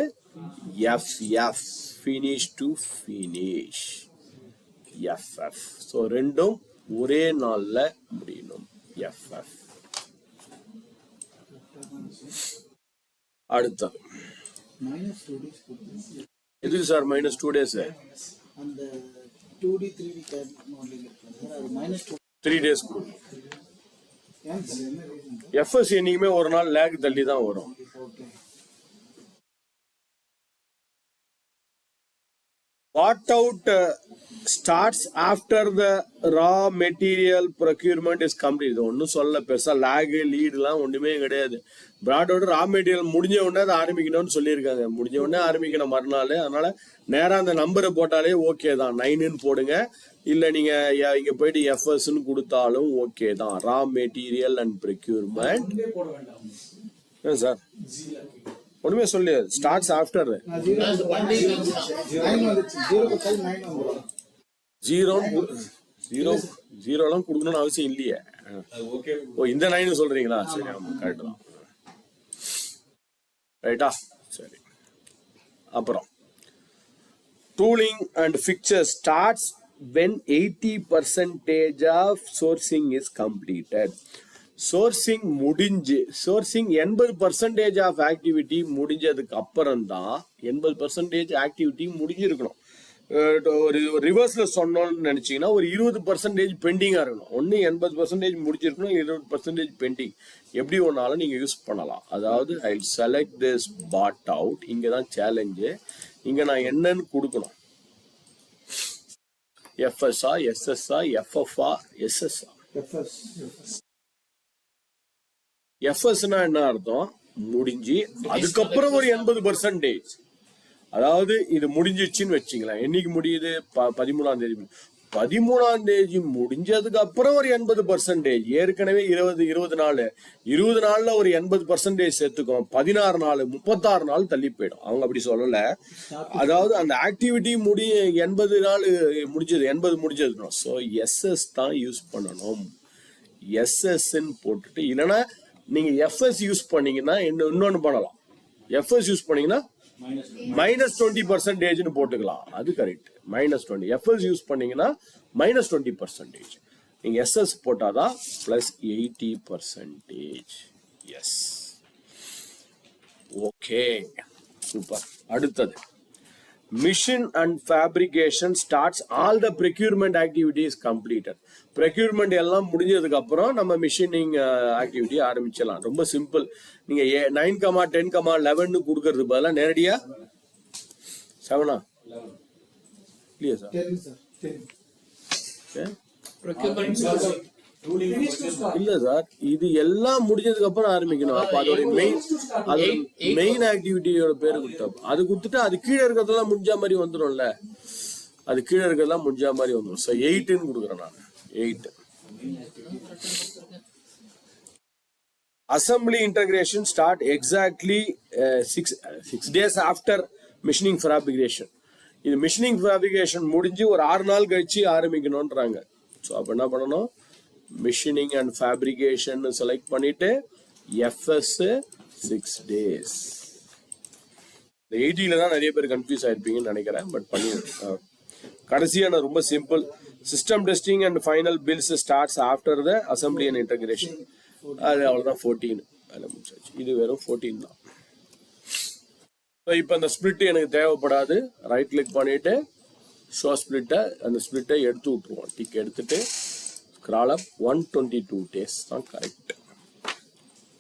FF finish to finish FF. So ரெண்டும் ஒரே நாள்ல முடியணும் FF. அடுத்தது எதுக்கு சார் -2 days? அந்த 2D 3D CAD modeling இருக்கு அது -3 days கொடுக்கும். FS என்னைக்குமே ஒரு நாள் லேக் தள்ளி தான் வரும். Bought out starts after the raw material procurement is complete. இது ஒன்றும் சொல்ல பெருசா லேக் லீட்லாம் ஒன்றுமே கிடையாது. brought out ரா மெட்டீரியல் முடிஞ்ச உடனே அதை ஆரம்பிக்கணும்னு சொல்லியிருக்காங்க. முடிஞ்ச உடனே ஆரம்பிக்கணும் மறுநாள். அதனால நேராக அந்த நம்பரை போட்டாலே ஓகே தான், 9ன்னு போடுங்க. இல்லை நீங்க இங்க போயிட்டு FSன்னு கொடுத்தாலும் ஓகே தான். Raw material and procurement sir ஒண்ணுமே சொல்லு, ஸ்டார்ட்ஸ் ஆஃப்டர் 0 கொடுக்கணும்னு அவசியம் இல்லையே. ஓ, இந்த 9 சொல்றீங்களா? சரி, ஆமா கரெக்ட் தான். ரைட்டா, சரி. அப்புறம் tooling and fixtures starts when 80% of sourcing is completed. Sourcing முடிஞ்சு, சோர்சிங் 80% ஆஃப் ஆக்டிவிட்டி முடிஞ்சதுக்கு அப்புறம் தான் 80% ஆக்டிவிட்டி முடிஞ்சிருக்கணும். ஒரு ரிவர்ஸ்ல சொன்னோம்னு நினைச்சீங்கன்னா ஒரு 20% பெண்டிங்கா இருக்கணும். ஒன்னு 80% முடிஞ்சிருக்கணும், 20% பெண்டிங். எப்படி ஒன்னாலும் நீங்க யூஸ் பண்ணலாம். அதாவது ஐ செலக்ட் திஸ் பாட் அவுட். இங்கதான் சேலஞ்சு. இங்க நான் என்னன்னு கொடுக்கணும், FSஆ SSஆ FFஆ SSஆ? FSனா என்ன அர்த்தம், முடிஞ்சு அதுக்கப்புறம் ஒரு 80%. அதாவது இது முடிஞ்சிச்சுன்னு வச்சுங்களேன். என்னைக்கு முடியுது, 13ஆம் தேதி. 13ஆம் தேதி முடிஞ்சதுக்கு அப்புறம் ஒரு 80%. ஏற்கனவே 20 நாள், 20 நாள்ல ஒரு 80% சேர்த்துக்கும். 16 நாள் 36 நாள் தள்ளி போயிடும். அவங்க அப்படி சொல்லல. அதாவது அந்த ஆக்டிவிட்டி 80 நாள் முடிஞ்சது, 80 முடிஞ்சது. ஸோ SS தான் யூஸ் பண்ணணும். SSன்னு போட்டுட்டு, இல்லைன்னா நீங்க FS யூஸ் பண்ணீங்கன்னா இன்னொன்னு பண்ணலாம். FS யூஸ் பண்ணீங்கன்னா -20% போட்டுக்கலாம். அது கரெக்ட். -20. FS யூஸ் பண்ணீங்கன்னா -20%. நீங்க SS போட்டாதான் +80%. Yes, okay, super. அடுத்தது mission and fabrication starts all the procurement activities completed. procurement எல்லாம் முடிஞ்சதுக்கு அப்புறம் நம்ம மிஷினிங் ஆக்டிவிட்டி ஆரம்பிச்சலாம். ரொம்ப சிம்பிள். நீங்க 9, 10, 11 கொடுக்கறது பதிலா நேரடியா 7ஆ இல்லையா சார்? 10 சார். 10. procurement இல்ல சார், இது எல்லாம் முடிஞ்சதுக்கு அப்புறம் ஆரம்பிக்கணும். அப்ப அதோட மெயின் ஆக்டிவிட்டியோட பேரு கொடுத்தா அது கொடுத்துட்டு அது கீழே இருக்கிறதெல்லாம் முடிஞ்ச மாதிரி வந்துடும்ல. அது கீழே இருக்கிறதெல்லாம் முடிஞ்ச மாதிரி வந்துடும். ஸோ 8ன்னு கொடுக்குறேன் நான். 8 assembly integration start exactly 6 days after machining fabrication. இது மிஷினிங் ஃபேப்ரிகேஷன் முடிஞ்சு ஒரு 6 நாள் கழிச்சு ஆரம்பிக்கணும்ன்றாங்க. ஸோ அப்போ என்ன பண்ணணும், மிஷினிங் அண்ட் ஃபேப்ரிகேஷன் செலக்ட் பண்ணிட்டு எஃப்எஸ் 6 days. இந்த 80ல தான் நிறைய பேர் கன்ஃபியூஸ் ஆயிருப்பீங்கன்னு நினைக்கிறேன். பட் பண்ணிடுறேன். கடைசியான ரொம்ப simple, system testing and final bills starts after the assembly and integration. அது அவ்வளோதான் 14. அதில் முடிச்சாச்சு. இது வெறும் 14 தான். இப்போ அந்த ஸ்பிளிட் எனக்கு தேவைப்படாது. ரைட் கிளிக் பண்ணிட்டு ஷோ ஸ்பிளிட்டை, அந்த ஸ்பிளிட்டை எடுத்து விட்டுருவோம். டிக் எடுத்துட்டு ஸ்க்ரால் அப். 122 days தான் கரெக்ட்.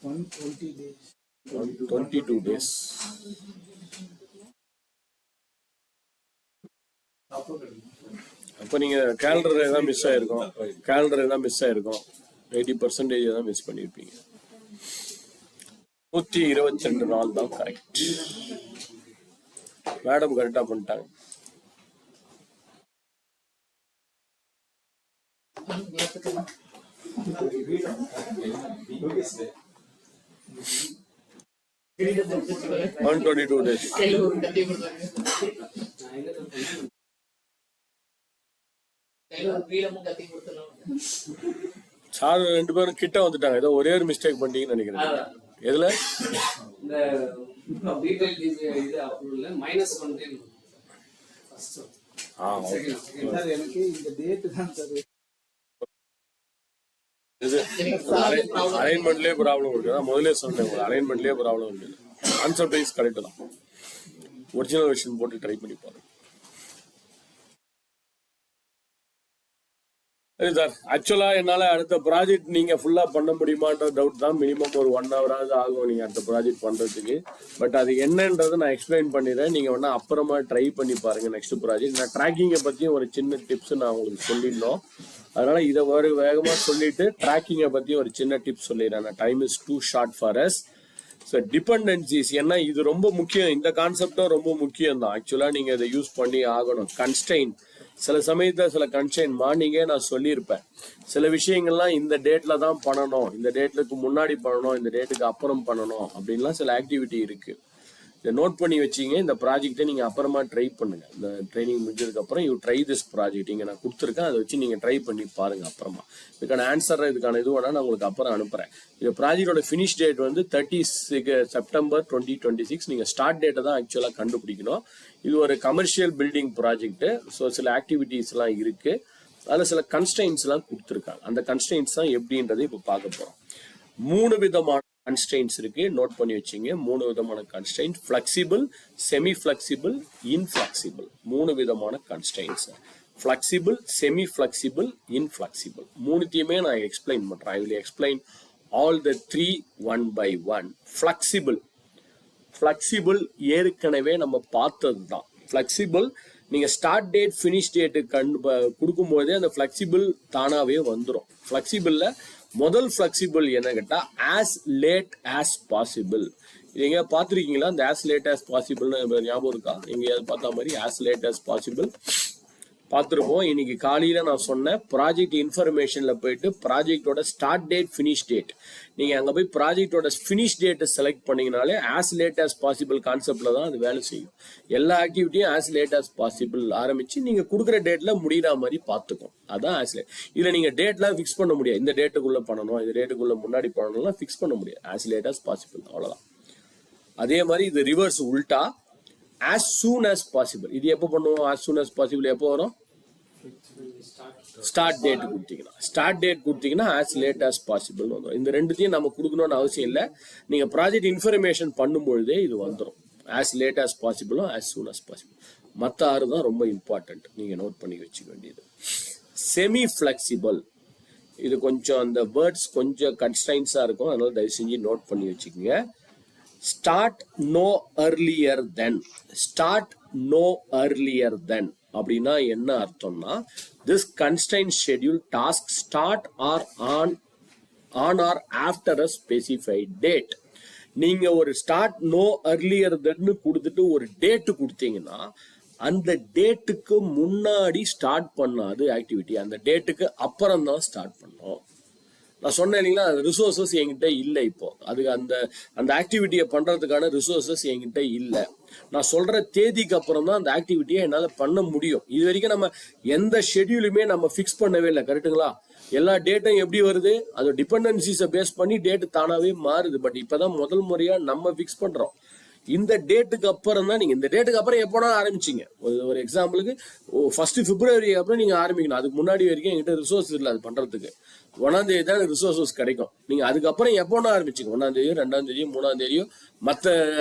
122 days. அப்போ நீங்கள் கேலண்டர் எதாவது மிஸ் ஆயிருக்கும். 80% தான் மிஸ் பண்ணியிருப்பீங்க. 122 நாள் தான் கரெக்ட். மேடம் கரெக்டா பண்ணிட்டாங்க. சார் 2 பேரும் கிட்ட வந்துட்டாங்க. ஏதோ ஒரே ஒரு மிஸ்டேக் பண்ணிட்டீங்கன்னு நினைக்கிறேன். எதுல? அலைன்மெண்ட்லயே ப்ராப்ளம் இருக்கு. முதல்ல சொன்னேன், அலைன்மெண்ட்லயே ப்ராப்ளம் இருக்கு. ஆன்சர் பிரைஸ் கரெக்ட் தான். ஒரிஜினல் வெர்ஷன் போட்டு ட்ரை பண்ணி பாருங்க. சரி சார், ஆக்சுவலா என்னால அடுத்த ப்ராஜெக்ட் நீங்க ஃபுல்லா பண்ண முடியுமான்ற டவுட் தான். மினிமம் ஒரு 1 hour ஆகும் நீங்க அடுத்த ப்ராஜெக்ட் பண்றதுக்கு. பட் அது என்னன்றதை நான் எக்ஸ்பிளைன் பண்ணிடுறேன். நீங்க வேணா அப்புறமா ட்ரை பண்ணி பாருங்க நெக்ஸ்ட் ப்ராஜெக்ட். நான் ட்ராக்கிங்கை பத்தியும் ஒரு சின்ன டிப்ஸ் நான் உங்களுக்கு சொல்லிடணும். அதனால இதை ஒரு வேகமா சொல்லிட்டு ட்ராக்கிங்கை பத்தியும் ஒரு சின்ன டிப்ஸ் சொல்லிடுறேன். Time is too short for us. So dependencies, ஏன்னா இது ரொம்ப முக்கியம். இந்த கான்செப்டும் ரொம்ப முக்கியம் தான். ஆக்சுவலா நீங்க இதை யூஸ் பண்ணி ஆகணும். கன்ஸ்ட்ரெயின், சில சமயத்துல சில கன்ஸ்ட்ரெயின் மார்னிங்கே நான் சொல்லியிருப்பேன். சில விஷயங்கள்லாம் இந்த டேட்ல தான் பண்ணணும், இந்த டேட்டுக்கு முன்னாடி பண்ணணும், இந்த டேட்டுக்கு அப்புறம் பண்ணணும் அப்படின்லாம் சில ஆக்டிவிட்டி இருக்கு. இதை நோட் பண்ணி வச்சிங்க. இந்த ப்ராஜெக்டை நீங்க அப்புறமா ட்ரை பண்ணுங்க. இந்த ட்ரைனிங் முடிஞ்சதுக்கு அப்புறம் யூ ட்ரை திஸ் ப்ராஜெக்ட். இங்க நான் கொடுத்துருக்கேன், அதை வச்சு நீங்க ட்ரை பண்ணி பாருங்க. அப்புறமா இதுக்கான ஆன்சர், இதுக்கான இது வேணா நான் உங்களுக்கு அப்புறம் அனுப்புறேன். இந்த ப்ராஜெக்டோட ஃபினிஷ் டேட் வந்து 30 September 2026. நீங்க ஸ்டார்ட் டேட்டை தான் ஆக்சுவலா கண்டுபிடிக்கணும். இது ஒரு கமர்ஷியல் பில்டிங் ப்ராஜெக்ட். ஸோ சில ஆக்டிவிட்டிஸ் எல்லாம் இருக்கு. அதுல சில கன்ஸ்ட்ரெயின்ஸ் எல்லாம் கொடுத்துருக்காங்க. அந்த கன்ஸ்ட்ரெயின்ஸ் தான் எப்படின்றதை இப்போ பார்க்க போறோம். 3 விதமான கன்ஸ்ட்ரெயின்ஸ் இருக்கு, நோட் பண்ணி வச்சிங்க. 3 விதமான கன்ஸ்ட்ரெயின்ட்: ஃபிளெக்சிபிள், செமி ஃபிளெக்சிபிள், இன்ஃபிளெக்சிபிள். 3 விதமான கன்ஸ்ட்ரெயின்ஸ்: ஃபிளெக்சிபிள், செமி ஃபிளெக்சிபிள், இன்ஃபிளெக்சிபிள். 3த்தையுமே நான் எக்ஸ்பிளைன் பண்றேன். I will explain all the 3 one by one. Flexible ஏற்கனவே நம்ம பார்த்தது தான். ஃபிளெக்சிபிள் நீங்க ஸ்டார்ட் டேட் ஃபினிஷ் டேட்டு கொடுக்கும் போதே அந்த ஃபிளெக்சிபிள் தானாவே வந்துடும். ஃபிளெக்சிபிள்ல முதல் ஃபிளெக்சிபிள் என்ன கேட்டா ஆஸ் லேட் ஆஸ் பாசிபிள். இது எங்க பாத்திருக்கீங்களா? இந்த ஆஸ் லேட் ஆஸ் பாசிபிள்னு ஞாபகம் இருக்கா? எங்கேயாவது பார்த்தா மாதிரி ஆஸ் லேட் ஆஸ் பாசிபிள் பார்த்துருப்போம். இன்னைக்கு காலையில நான் சொன்னேன், ப்ராஜெக்ட் இன்ஃபர்மேஷன்ல போயிட்டு ப்ராஜெக்டோட ஸ்டார்ட் டேட் ஃபினிஷ் டேட், நீங்க அங்க போய் ப்ராஜெக்டோட ஃபினிஷ் டேட்டை செலக்ட் பண்ணீங்கனாலே ஆஸ் லேட் ஆஸ் பாசிபிள் கான்செப்ட்ல தான் அது வேலை செய்யும். எல்லா ஆக்டிவிட்டியும் ஆஸ் லேட் ஆஸ் பாசிபிள் ஆரம்பிச்சு நீங்க கொடுக்குற டேட்ல முடிகிற மாதிரி பார்த்துக்கும். அதான் ஆஸ் லேட். இதுல நீங்க டேட்லாம் ஃபிக்ஸ் பண்ண முடியாது. இந்த டேட்டுக்குள்ள பண்ணணும், இந்த டேட்டுக்குள்ள முன்னாடி பண்ணணும்லாம் ஃபிக்ஸ் பண்ண முடியாது. ஆஸ் லேட் ஆஸ் பாசிபிள், அவ்வளவுதான். அதே மாதிரி இது reverse, உல்டா as soon as possible. இது எப்போ பண்ணுவோம்? as soon as possible எப்போ வரும்? ஸ்டார்ட் டேட் கொடுத்தீங்கன்னா, ஸ்டார்ட் டேட் கொடுத்தீங்கன்னா as late as possible வந்துடும். இந்த ரெண்டுத்தையும் நம்ம கொடுக்கணும்னு அவசியம் இல்லை. நீங்க ப்ராஜெக்ட் இன்ஃபர்மேஷன் பண்ணும்பொழுதே இது வந்துடும். as late as possible, as soon as possible. மற்ற 6 தான் ரொம்ப இம்பார்ட்டன்ட், நீங்க நோட் பண்ணி வச்சுக்க வேண்டியது. செமி ஃபிளெக்சிபிள், இது கொஞ்சம் அந்த வேர்ட்ஸ் கொஞ்சம் கன்ஸ்ட்ரைன்ஸா இருக்கும், அதனால தயவு செஞ்சு நோட் பண்ணி வச்சுக்கோங்க. Start no earlier than, start no earlier than. அப்படின்னா என்ன அர்த்தம்னா, this constraint schedule task start or on or after a specified date. நீங்க ஒரு ஸ்டார்ட் நோ earlier than கொடுத்துட்டு ஒரு டேட் கொடுத்தீங்கன்னா அந்த டேட்டுக்கு முன்னாடி ஸ்டார்ட் பண்ணாது ஆக்டிவிட்டி, அந்த டேட்டுக்கு அப்புறம் தான் ஸ்டார்ட் பண்ணோம். நான் சொன்னேன் இல்லைங்களா, ரிசோர்சஸ் என்கிட்ட இல்லை. இப்போ அதுக்கு அந்த ஆக்டிவிட்டியை பண்றதுக்கான ரிசோர்சஸ் என்கிட்ட இல்லை. நான் சொல்ற தேதிக்கு அப்புறம் தான் அந்த ஆக்டிவிட்டியை என்னால் பண்ண முடியும். இது வரைக்கும் நம்ம எந்த ஷெட்யூலுமே நம்ம ஃபிக்ஸ் பண்ணவே இல்லை, கரெக்டுங்களா? எல்லா டேட்டும் எப்படி வருது, அது டிபெண்டன்சிஸை பேஸ் பண்ணி டேட் தானாவே மாறுது. பட் இப்பதான் முதல் முறையா நம்ம ஃபிக்ஸ் பண்றோம். இந்த டேட்டுக்கு அப்புறம் தான் நீங்க, இந்த டேட்டுக்கு அப்புறம் எப்போனா ஆரம்பிச்சீங்க. ஒரு எக்ஸாம்பிளுக்கு 1 February அப்புறம் நீங்க ஆரம்பிக்கணும். அதுக்கு முன்னாடி வரைக்கும் என்கிட்ட ரிசோர்ஸ் இல்லை அது பண்றதுக்கு. 1ஆம் தேதி தான் ரிசோர்சஸ் கிடைக்கும். நீங்க அதுக்கப்புறம் எப்போனா ஆரம்பிச்சீங்க, 1ஆம் தேதியோ 2ஆம் தேதியோ 3ஆம் தேதியோ மற்ற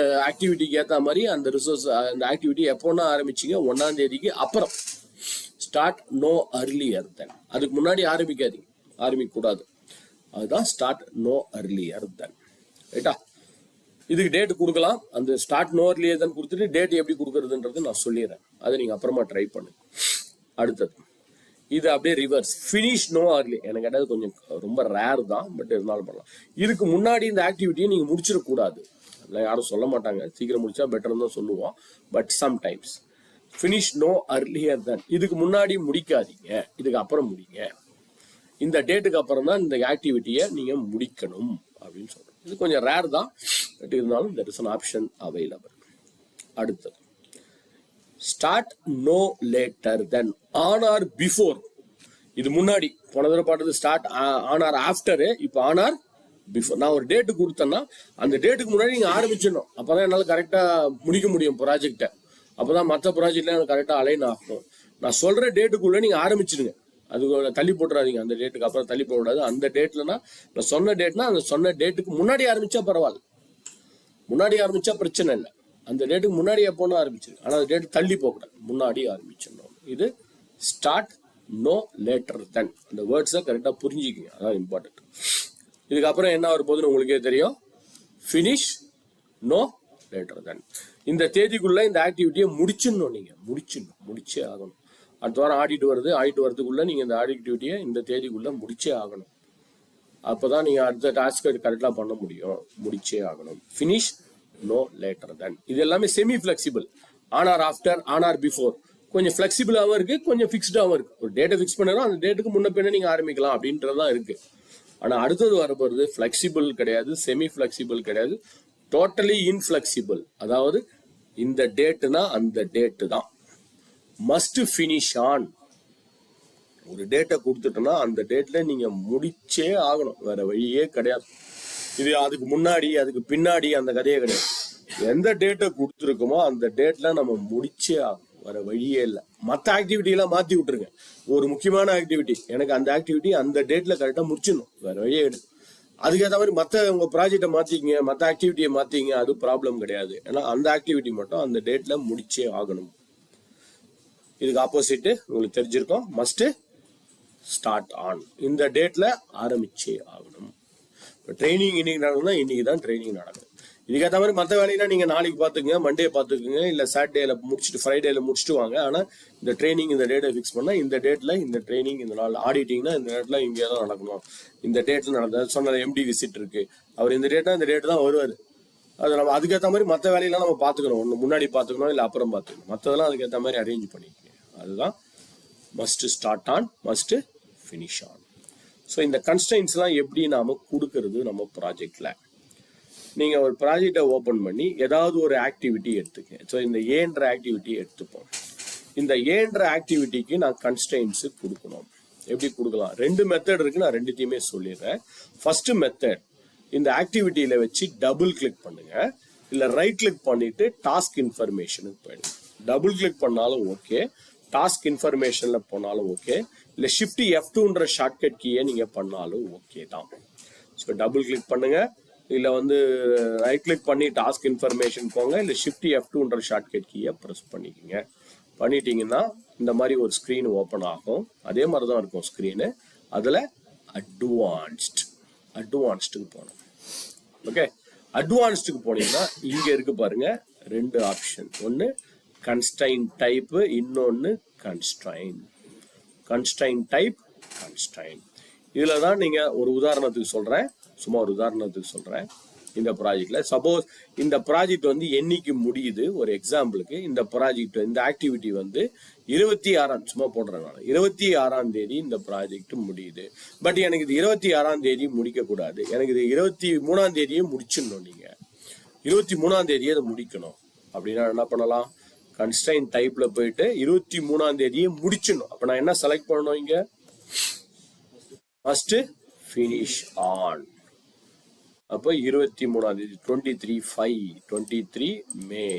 ஆக்டிவிட்டிக்கு ஏற்ற மாதிரி அந்த ரிசோர்ஸ் அந்த ஆக்டிவிட்டி எப்போனா ஆரம்பிச்சீங்க, 1ஆம் தேதிக்கு அப்புறம். Start no earlier than. அதுக்கு முன்னாடி ஆரம்பிக்காதீங்க, ஆரம்பிக்க கூடாது. அதுதான் ஸ்டார்ட் நோ earlier than. ரைட்டா? இதுக்கு டேட் கொடுக்கலாம். அந்த ஸ்டார்ட் நோ earlier than கொடுத்துட்டு டேட் எப்படி கொடுக்கறதுன்றது நான் சொல்லிடுறேன். அதை நீங்க அப்புறமா ட்ரை பண்ணுங்க. அடுத்தது இது அப்படியே ரிவர்ஸ், ஃபினிஷ் நோ early. எனக்கு கேட்டது கொஞ்சம் ரொம்ப ரேர் தான், பட் இருந்தாலும் பண்ணலாம். இதுக்கு முன்னாடி இந்த ஆக்டிவிட்டியை நீங்க முடிச்சிடக்கூடாது. யாரும் சொல்ல மாட்டாங்க, சீக்கிரம் முடிச்சா பெட்டர்னு தான் சொல்லுவோம். But sometimes finish no earlier than, இதுக்கு முன்னாடி முடிக்காதீங்க, இதுக்கு அப்புறம் முடிங்க. இந்த டேட்டுக்கு அப்புறம் தான் இந்த ஆக்டிவிட்டியை நீங்க முடிக்கணும் அப்படின்னு சொல்றோம். இது கொஞ்சம் ரேர் தான், பட் இருந்தாலும் there is an option available. அடுத்தது start no later then, on or before. இது முன்னாடி போன தடவை பாட்டது ஸ்டார்ட் ஆன் ஆர் ஆஃப்டர், இப்போ ஆன் ஆர் பிஃபோர். நான் ஒரு டேட்டு கொடுத்தேன்னா அந்த டேட்டுக்கு முன்னாடி நீங்க ஆரம்பிச்சிடணும். அப்பதான் என்னால் கரெக்டா முடிக்க முடியும் ப்ராஜெக்டை. அப்பதான் மற்ற ப்ராஜெக்ட்ல எனக்கு கரெக்டா அலைன் ஆகும். நான் சொல்ற டேட்டுக்குள்ள நீங்க ஆரம்பிச்சிடுங்க, அது தள்ளி போட்டுறாதீங்க. அந்த டேட்டுக்கு அப்புறம் தள்ளி போடாது. அந்த டேட்லனா நான் சொன்ன டேட்னா அந்த சொன்ன டேட்டுக்கு முன்னாடி ஆரம்பிச்சா பரவாயில்ல, முன்னாடி ஆரம்பிச்சா பிரச்சனை இல்லை. அந்த டேட்டுக்கு முன்னாடி எப்போன்னு ஆரம்பிச்சிருக்கு, ஆனால் அந்த டேட்டு தள்ளி போகக்கூடாது, முன்னாடி ஆரம்பிச்சிடணும். இது ஸ்டார்ட் நோ லேட்டர் தென். அந்த வேர்ட்ஸை கரெக்டாக புரிஞ்சுக்கிங்க, அதான் இம்பார்ட்டன்ட். இதுக்கப்புறம் என்ன வரப்போகுதுன்னு உங்களுக்கே தெரியும், ஃபினிஷ் நோ லேட்டர் தென். இந்த தேதிக்குள்ள இந்த ஆக்டிவிட்டியை முடிச்சிடணும், நீங்க முடிச்சே ஆகணும். அடுத்த வாரம் ஆடிட் வருது, ஆடிட் வரதுக்குள்ள நீங்க இந்த ஆக்டிவிட்டியை இந்த தேதிக்குள்ள முடிச்சே ஆகணும். அப்பதான் நீங்க அடுத்த டாஸ்க் கரெக்டா பண்ண முடியும், முடிச்சே ஆகணும். ஃபினிஷ் நோ லேட்டர் தென். இது எல்லாமே semi flexible. On or after, on or before கொஞ்சம் ஃபிளெக்சிபிளாகவும் இருக்கு, கொஞ்சம் ஃபிக்ஸ்டாகவும் இருக்கு. ஒரு டேட்டை ஃபிக்ஸ் பண்ணுறோம், அந்த டேட்டுக்கு முன்ன பின்ன நீங்க ஆரம்பிக்கலாம் அப்படின்றதான் இருக்கு. ஆனா அடுத்தது வரப்போறது ஃபிளெக்சிபிள் கிடையாது, செமி ஃபிளெக்சிபிள் கிடையாது, டோட்டலி இன்ஃபிளெக்சிபிள். அதாவது இந்த டேட்டுனா அந்த டேட்டு தான், மஸ்ட் ஃபினிஷ் ஆன். ஒரு டேட்டை கொடுத்துட்டோம்னா அந்த டேட்ல நீங்க முடிச்சே ஆகணும், வேற வழியே கிடையாது. இது அதுக்கு முன்னாடி அதுக்கு பின்னாடி அந்த கதையே கிடையாது. எந்த டேட்டை கொடுத்துருக்கோமோ அந்த டேட்ல நம்ம முடிச்சே ஆகணும், வேற வழியே இல்லை. மற்ற ஆக்டிவிட்டி எல்லாம் மாத்தி விட்டுருங்க. ஒரு முக்கியமான ஆக்டிவிட்டி எனக்கு அந்த ஆக்டிவிட்டி அந்த டேட்ல கரெக்டா முடிச்சிடணும், வேற வழியே கிடையாது. அதுக்கேற்ற மாதிரி மற்ற உங்க ப்ராஜெக்டை மாத்திக்கிங்க, மற்ற ஆக்டிவிட்டியை மாத்திங்க, அது ப்ராப்ளம் கிடையாது. ஏன்னா அந்த ஆக்டிவிட்டி மட்டும் அந்த டேட்ல முடிச்சே ஆகணும். இதுக்கு ஆப்போசிட் உங்களுக்கு தெரிஞ்சிருக்கும், மஸ்ட் ஸ்டார்ட் ஆன், இந்த டேட்ல ஆரம்பிச்சே ஆகணும். ட்ரைனிங் இன்னைக்கு நடக்குதுன்னா இன்னைக்கு தான் ட்ரைனிங் நடக்குது. இதுக்கேற்ற மாதிரி மற்ற வேலையெல்லாம் நீங்க நாளைக்கு பார்த்துக்குங்க, மண்டே பார்த்துக்குங்க, இல்லை சாட்டர்டேல முடிச்சுட்டு ஃப்ரைடேல முடிச்சுட்டு வாங்க. ஆனால் இந்த ட்ரைனிங் இந்த டேட்டை ஃபிக்ஸ் பண்ணா இந்த டேட்ல இந்த ட்ரைனிங், இந்த நாள் ஆடிட்டிங்னா இந்த டேட்ல இங்கே தான் நடக்கணும், இந்த டேட்ல நடந்தது. சொன்ன எம்டி விசிட் இருக்கு, அவர் இந்த டேட்னா இந்த டேட் தான் வருவார். அது நம்ம அதுக்கேற்ற மாதிரி மற்ற வேலையெல்லாம் நம்ம பார்த்துக்கணும், ஒன்று முன்னாடி பார்த்துக்கணும், இல்லை அப்புறம் பார்த்துக்கணும். மற்றதெல்லாம் அதுக்கேற்ற மாதிரி அரேஞ்ச் பண்ணிக்கணும். அதுதான் must start on, must finish on. So இந்த கன்ஸ்ட்ரைன்ஸ்லாம் எப்படி நாம கொடுக்கறது நம்ம ப்ராஜெக்ட்ல. நீங்க ஒரு ப்ராஜெக்டை ஓப்பன் பண்ணி ஏதாவது ஒரு ஆக்டிவிட்டி எடுத்துக்கங்க. ஸோ இந்த ஏன்ற ஆக்டிவிட்டி எடுத்துப்போம். இந்த ஏன்ற ஆக்டிவிட்டிக்கு நான் கன்ஸ்ட்ரைன்ஸ் கொடுக்கணும். எப்படி கொடுக்கலாம்? 2 மெத்தட் இருக்கு, நான் ரெண்டுத்தையுமே சொல்லிடுறேன். ஃபர்ஸ்ட் மெத்தட், இந்த ஆக்டிவிட்டியில வச்சு டபுள் கிளிக் பண்ணுங்க, இல்ல ரைட் கிளிக் பண்ணிட்டு டாஸ்க் இன்ஃபர்மேஷனுக்கு போயிடுங்க. டபுள் கிளிக் பண்ணாலும் ஓகே, டாஸ்க் இன்ஃபர்மேஷன்ல போனாலும் ஓகே, இல்ல ஷிஃப்ட் F2ன்ற ஷார்ட்கட் கீயை நீங்க பண்ணாலும் ஓகே தான். ஸோ டபுள் கிளிக் பண்ணுங்க, இல்ல ரைட் கிளிக் பண்ணி டாஸ்க் இன்ஃபர்மேஷன் போங்க, இல்ல ஷிஃப்ட் F2ன்ற ஷார்ட்கட் கீயை ப்ரெஸ் பண்ணிக்கோங்க. பண்ணிட்டீங்கன்னா இந்த மாதிரி ஒரு ஸ்கிரீன் ஓப்பன் ஆகும். அதே மாதிரி தான் இருக்கும் ஸ்கிரீனு. அதுல அட்வான்ஸ்டுக்கு போகணும். ஓகே, அட்வான்ஸ்டுக்கு போனீங்கன்னா இங்க இருக்கு பாருங்க 2 ஆப்ஷன். ஒன்னு கன்ஸ்ட்ரைன் டைப், இன்னொன்னு constraint. Constraint type, constraint. இதில் தான் நீங்கள் ஒரு உதாரணத்துக்கு சொல்கிறேன், சும்மா ஒரு உதாரணத்துக்கு சொல்கிறேன். இந்த ப்ராஜெக்டில் சப்போஸ் இந்த ப்ராஜெக்ட் வந்து என்னைக்கு முடியுது, ஒரு எக்ஸாம்பிளுக்கு இந்த ப்ராஜெக்ட் இந்த ஆக்டிவிட்டி வந்து 26ஆம் சும்மா போடுறேன் நான் 26ஆம் தேதி இந்த ப்ராஜெக்ட் முடியுது. பட் எனக்கு இது 26ஆம் தேதி முடிக்கக்கூடாது, எனக்கு இது 23ஆம் தேதியே முடிச்சிடணும். நீங்கள் 23ஆம் தேதியே அதை முடிக்கணும் அப்படின்னா என்ன பண்ணலாம், கன்ஸ்ட்ரைன்ட் டைப்ல போயிட்டு 23ஆம் தேதியே முடிச்சிடணும். அப்போ நான் என்ன செலக்ட் பண்ணணும், இங்கே மஸ்ட் ஃபினிஷ் ஆன். அப்போ 23ஆம் தேதி 23 மே.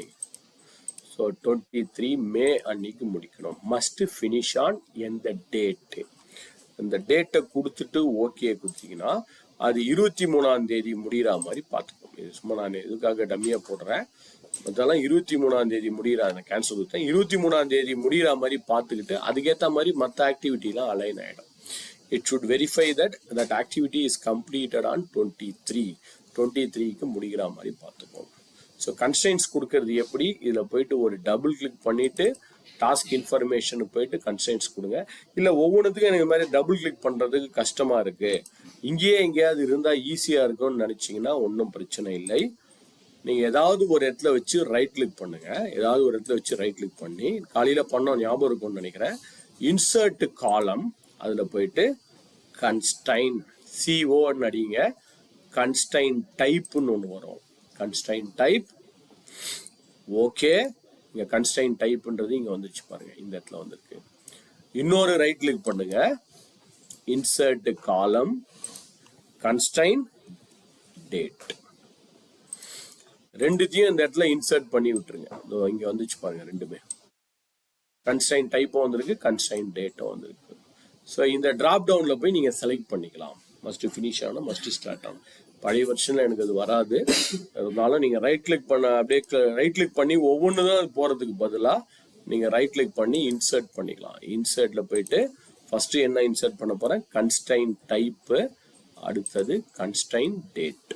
ஸோ 23 மே அன்னைக்கு முடிக்கணும். மஸ்ட் ஃபினிஷ் ஆன் எந்த டேட்டு, அந்த டேட்டை கொடுத்துட்டு ஓகே கொடுத்தீங்கன்னா அது 23ஆம் தேதி முடிகிற மாதிரி பார்த்துக்கணும். இது சும்மா நான் இதுக்காக டம்மியாக போடுறேன். அதெல்லாம் 23ஆம் தேதி முடிகிற அந்த கேன்சல் கொடுத்தேன். 23ஆம் தேதி முடிகிற மாதிரி பார்த்துக்கிட்டு அதுக்கேற்ற மாதிரி மற்ற ஆக்டிவிட்டிலாம் அலைன் ஆகிடும். It should verify that that activity is completed on 23க்கு முடிகிற மாதிரி பார்த்துக்கோம். ஸோ கன்ஸ்ட்ரெயின்ஸ் கொடுக்கறது எப்படி, இதில் போயிட்டு ஒரு டபுள் கிளிக் பண்ணிட்டு டாஸ்க் இன்ஃபர்மேஷன் போயிட்டு கன்ஸ்ட்ரெயின்ஸ் கொடுங்க. இல்லை ஒவ்வொன்றுத்துக்கும் எனக்கு மாதிரி டபுள் கிளிக் பண்ணுறதுக்கு கஷ்டமாக இருக்கு, இங்கேயே எங்கேயாவது இருந்தால் ஈஸியாக இருக்கும்னு நினச்சிங்கன்னா ஒன்றும் பிரச்சனை இல்லை. நீங்கள் ஏதாவது ஒரு இடத்துல வச்சு ரைட் கிளிக் பண்ணுங்க. ஏதாவது ஒரு இடத்துல வச்சு ரைட் கிளிக் பண்ணி காலையில் பண்ணோம் ஞாபகம் இருக்கும்னு நினைக்கிறேன். இன்சர்ட் காலம், அதில் போயிட்டு கன்ஸ்டைன் சிஓன்னு அடிங்க. கன்ஸ்டைன் டைப்னு ஒன்று வரும். கன்ஸ்டைன் டைப் ஓகே. இங்கே கன்ஸ்டைன் டைப்ன்றது இங்கே வந்துச்சு பாருங்க, இந்த இடத்துல வந்திருக்கு. இன்னொரு ரைட் கிளிக் பண்ணுங்க, இன்சர்ட் காலம், கன்ஸ்டைன் டேட். ரெண்டுத்தையும் இந்த இடத்துல இன்சர்ட் பண்ணி விட்டுருங்க. இங்கே வந்துச்சு பாருங்க, ரெண்டுமே கன்ஸ்டைன் டைப்பும் வந்திருக்கு, கன்ஸ்டைன் டேட்டும் வந்திருக்கு. ஸோ இந்த ட்ராப் டவுனில் போய் நீங்கள் செலக்ட் பண்ணிக்கலாம். மஸ்ட் ஃபினிஷ் ஆகணும், மஸ்ட் ஸ்டார்ட் ஆகணும். பழைய வருஷனில் எனக்கு அது வராது, இருந்தாலும் நீங்கள் ரைட் கிளிக் பண்ண அப்படியே ரைட் கிளிக் பண்ணி ஒவ்வொன்று தான் போகிறதுக்கு பதிலாக நீங்கள் ரைட் கிளிக் பண்ணி இன்சர்ட் பண்ணிக்கலாம். இன்சர்ட்டில் போயிட்டு ஃபஸ்ட்டு என்ன இன்சர்ட் பண்ண போகிறேன், கன்ஸ்டைன் டைப்பு, அடுத்தது கன்ஸ்டைன் டேட்.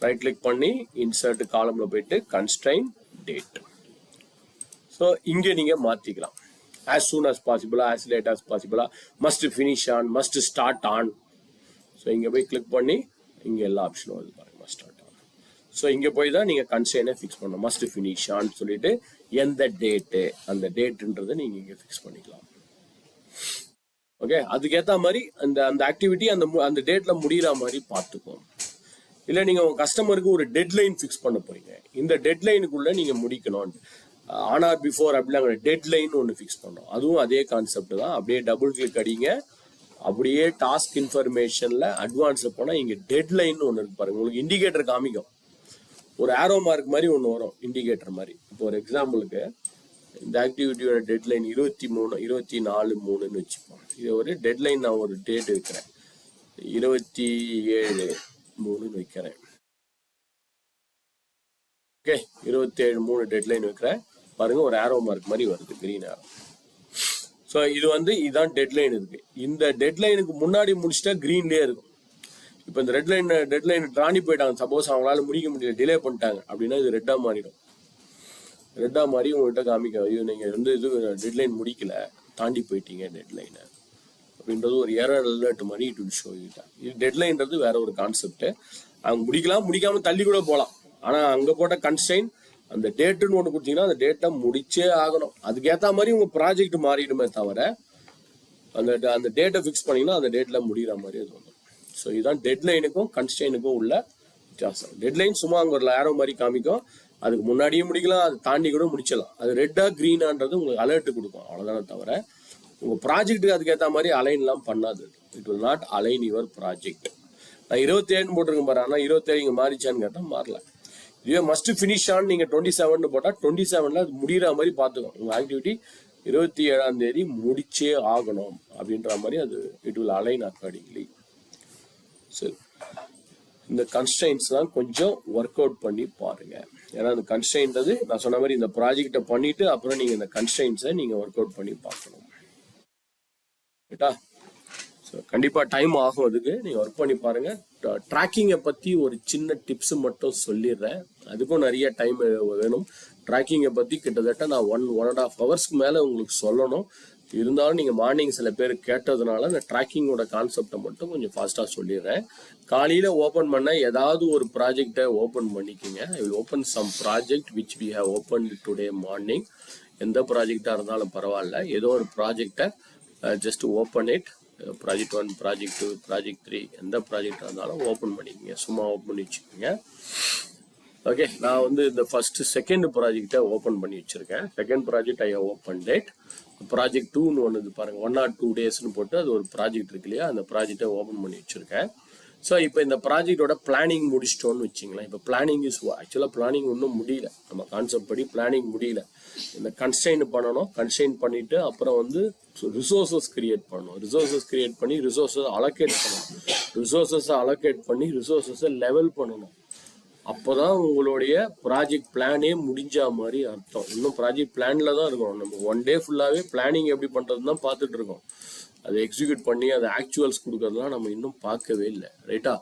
ரைட் கிளிக் பண்ணி இன்சர்ட் காலமில் போயிட்டு கன்ஸ்டைன் டேட். ஸோ இங்கே நீங்கள் மாற்றிக்கலாம். as soon as possible, as late as possible, must finish on, must start on. So இங்கே போய் கிளிக் பண்ணி இங்கே எல்லா ஆப்ஷனும் வருது பாருங்க, மஸ்ட் ஸ்டார்ட் ஆன். ஸோ இங்கே போய் தான் நீங்கள் கன்ஸ்ட்ரெயினை ஃபிக்ஸ் பண்ணணும். மஸ்ட் ஃபினிஷ் ஆன் சொல்லிட்டு எந்த டேட்டு, அந்த டேட்டுன்றதை நீங்கள் இங்கே ஃபிக்ஸ் பண்ணிக்கலாம். ஓகே, அதுக்கேற்ற மாதிரி அந்த ஆக்டிவிட்டி அந்த டேட்ல முடிகிற மாதிரி பார்த்துக்கோங்க. இல்லை நீங்கள் உங்கள் கஸ்டமருக்கு ஒரு டெட்லைன் ஃபிக்ஸ் பண்ண போறீங்க, இந்த டெட்லைனுக்குள்ளே நீங்கள் முடிக்கணும். ஆன் ஆர் பிஃபோர் அப்படிலாம் டெட்லைன் ஒன்று ஃபிக்ஸ் பண்ணோம், அதுவும் அதே கான்செப்ட் தான். அப்படியே டபுள் கிளிக் அடிங்க, அப்படியே டாஸ்க் இன்ஃபர்மேஷனில் அட்வான்ஸில் போனால் இங்கே டெட்லைன் ஒன்று இருக்கு பாருங்க, உங்களுக்கு இண்டிகேட்டர் காமிக்கும். ஒரு ஆரோ மார்க் மாதிரி ஒன்று வரும், இண்டிகேட்டர் மாதிரி. இப்போ ஒரு எக்ஸாம்பிளுக்கு இந்த ஆக்டிவிட்டியோட டெட்லைன் 24/3ன்னு வச்சுப்போம். இது ஒரு டெட்லைன், நான் ஒரு டேட் வைக்கிறேன் 27/3ன்னு வைக்கிறேன். ஓகே, 27/3 டெட்லைன் வைக்கிறேன் பாருங்க, ஒரு ஆரோ மார்க் மாதிரி வருது, கிரீன் ஆரோ. ஸோ இது வந்து இதுதான் டெட்லைன் இருக்கு. இந்த டெட்லைனுக்கு முன்னாடி முடிச்சுட்டா கிரீன்லேயே இருக்கும். இப்போ இந்த டெட்லைன் ட்ராணி போயிட்டாங்க, சப்போஸ் அவங்களால முடிக்க முடியல, டிலே பண்ணிட்டாங்க அப்படின்னா இது ரெட்டாக மாறிடும். ரெட்டாக மாறி உங்கள்கிட்ட காமிக்க, ஐயோ நீங்கள் வந்து இது டெட்லைன் முடிக்கல, தாண்டி போயிட்டீங்க டெட்லைனை அப்படின்றது ஒரு எரர் அலர்ட் மாதிரி இட் வில் ஷோ யூ தான். இது டெட்லைன்றது வேற ஒரு கான்செப்ட். அவங்க முடிக்கலாம், முடிக்காம தள்ளி கூட போகலாம். ஆனால் அங்கே போட்ட கன்ஸ்ட்ரெயின் அந்த டேட்டுன்னு ஒன்று கொடுத்தீங்கன்னா அந்த டேட்டை முடிச்சே ஆகணும். அதுக்கேற்ற மாதிரி உங்கள் ப்ராஜெக்ட் மாறிடுமே தவிர அந்த டேட்டை ஃபிக்ஸ் பண்ணிங்கன்னா அந்த டேட்டில் முடிகிற மாதிரி அது வந்துடும். ஸோ இதுதான் டெட்லைனுக்கும் கன்ஸ்ட்ரெயினுக்கும் உள்ள வித்தியாசம். டெட்லைன் சும்மா அங்கே ஒரு ஆரோ மாதிரி காமிக்கும், அதுக்கு முன்னாடியே முடிக்கலாம், அது தாண்டி கூட முடிச்சிடலாம். அது ரெட்டா கிரீனான்றது உங்களுக்கு அலர்ட் கொடுக்கும், அவ்வளோதானே தவிர உங்கள் ப்ராஜெக்ட்டுக்கு அதுக்கேற்ற மாதிரி அலைன்லாம் பண்ணாது. It will not align your project. நான் 27 போட்டிருக்கேன் பாரு, ஆனால் 27 இங்கே மாறிச்சான்னு கேட்டால் மாறல. இதுவே மஸ்ட் ஃபினிஷ் ஆன் நீங்கள் 27 போட்டால் 27ல் அது முடிகிற மாதிரி பார்த்துக்கணும். உங்கள் ஆக்டிவிட்டி 27ஆம் தேதி முடிச்சே ஆகணும் அப்படின்ற மாதிரி அது இட் வில் அலைன் அக்கார்டிங்லி. சரி, இந்த கன்ஸ்ட்ரெயின்ஸ் தான் கொஞ்சம் ஒர்க் அவுட் பண்ணி பாருங்க. ஏன்னா அந்த கன்ஸ்ட்ரெயின்றது நான் சொன்ன மாதிரி இந்த ப்ராஜெக்டை பண்ணிட்டு அப்புறம் நீங்கள் இந்த கன்ஸ்ட்ரெயின்ஸை நீங்கள் ஒர்க் அவுட் பண்ணி பார்க்கணும். ரைட்டா? ஸோ கண்டிப்பாக டைம் ஆகும் அதுக்கு, நீங்கள் ஒர்க் பண்ணி பாருங்கள். ட்ராக்கிங்கை பற்றி ஒரு சின்ன டிப்ஸ் மட்டும் சொல்லிடுறேன், அதுக்கும் நிறைய டைம் வேணும். ட்ராக்கிங்கை பற்றி கிட்டத்தட்ட நான் 1.5 ஹவர்ஸ்க்கு மேலே உங்களுக்கு சொல்லணும். இருந்தாலும் நீங்கள் மார்னிங் சில பேர் கேட்டதுனால இந்த ட்ராக்கிங்கோட கான்செப்டை மட்டும் கொஞ்சம் ஃபாஸ்ட்டாக சொல்லிடுறேன். காலையில் ஓப்பன் பண்ண ஏதாவது ஒரு ப்ராஜெக்டை ஓப்பன் பண்ணிக்கோங்க. I will open some project which we have open today morning. எந்த ப்ராஜெக்டாக இருந்தாலும் பரவாயில்ல, ஏதோ ஒரு ப்ராஜெக்டை just open it. Project 1, project 2, project 3, எந்த ப்ராஜெக்டாக இருந்தாலும் ஓப்பன் பண்ணிக்கோங்க, சும்மா ஓப்பன் பண்ணி வச்சுக்கோங்க. ஓகே, நான் வந்து இந்த செகண்ட் ப்ராஜெக்டை ஓப்பன் பண்ணி வச்சுருக்கேன். செகண்ட் ப்ராஜெக்ட் ஐ ஓப்பன் டேட். ப்ராஜெக்ட் 2ன்னு ஒன்று இது பாருங்கள், 1 or 2 daysன்னு போட்டு அது ஒரு ப்ராஜெக்ட் இருக்கு இல்லையா, அந்த ப்ராஜெக்டை ஓப்பன் பண்ணி வச்சுருக்கேன். ஸோ இப்போ இந்த ப்ராஜெக்டோட பிளானிங் முடிச்சிட்டோன்னு வச்சிங்களேன். இப்போ பிளானிங் ஆக்சுவலாக பிளானிங் இன்னும் முடியல, நம்ம கான்செப்ட் படி பிளானிங் முடியல. இந்த கன்ஸ்ட்ரெயின் பண்ணணும், கன்ஸ்ட்ரெயின் பண்ணிவிட்டு அப்புறம் வந்து ரிசோர்ஸஸ் கிரியேட் பண்ணணும். ரிசோர்ஸஸ் கிரியேட் பண்ணி ரிசோர்ஸஸ் அலோகேட் பண்ணணும். ரிசோர்ஸஸை அலோகேட் பண்ணி ரிசோர்ஸஸை லெவல் பண்ணணும். அப்போதான் உங்களுடைய ப்ராஜெக்ட் பிளானே முடிஞ்ச மாதிரி அர்த்தம். இன்னும் ப்ராஜெக்ட் பிளான்ல தான் இருக்கணும். நம்ம 1 day ஃபுல்லாகவே பிளானிங் எப்படி பண்ணுறதுன்னு தான் பார்த்துட்டு இருக்கோம். அதை எக்ஸிக்யூட் பண்ணி அதை ஆக்சுவல்ஸ் கொடுக்கறதுலாம் நம்ம இன்னும் பார்க்கவே இல்லை, ரைட்டா?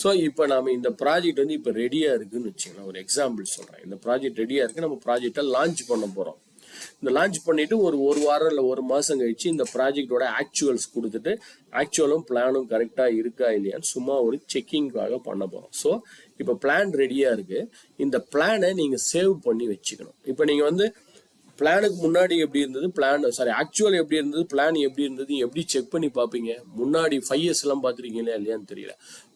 ஸோ இப்போ நம்ம இந்த ப்ராஜெக்ட் வந்து இப்போ ரெடியாக இருக்குன்னு வச்சுக்கலாம். ஒரு எக்ஸாம்பிள் சொல்கிறேன். இந்த ப்ராஜெக்ட் ரெடியாக இருக்குது, நம்ம ப்ராஜெக்டை லான்ச் பண்ண போகிறோம். இந்த லான்ச் பண்ணிட்டு ஒரு வாரம் இல்லை 1 மாதம் கழிச்சு இந்த ப்ராஜெக்டோட ஆக்சுவல்ஸ் கொடுத்துட்டு ஆக்சுவலும் பிளானும் கரெக்டாக இருக்கா இல்லையான்னு சும்மா ஒரு செக்கிங்காக பண்ண போகிறோம். ஸோ இப்போ பிளான் ரெடியாக இருக்குது. இந்த பிளானை நீங்கள் சேவ் பண்ணி வச்சுக்கணும். இப்போ நீங்கள் வந்து பிளானுக்கு முன்னாடி எப்படி இருந்தது, ஆக்சுவல் எப்படி இருந்தது, பிளான் எப்படி இருந்தது, எப்படி செக் பண்ணி பார்ப்பீங்க? முன்னாடி 5 years எல்லாம் பார்த்துருக்கீங்களா இல்லையான்னு தெரியல.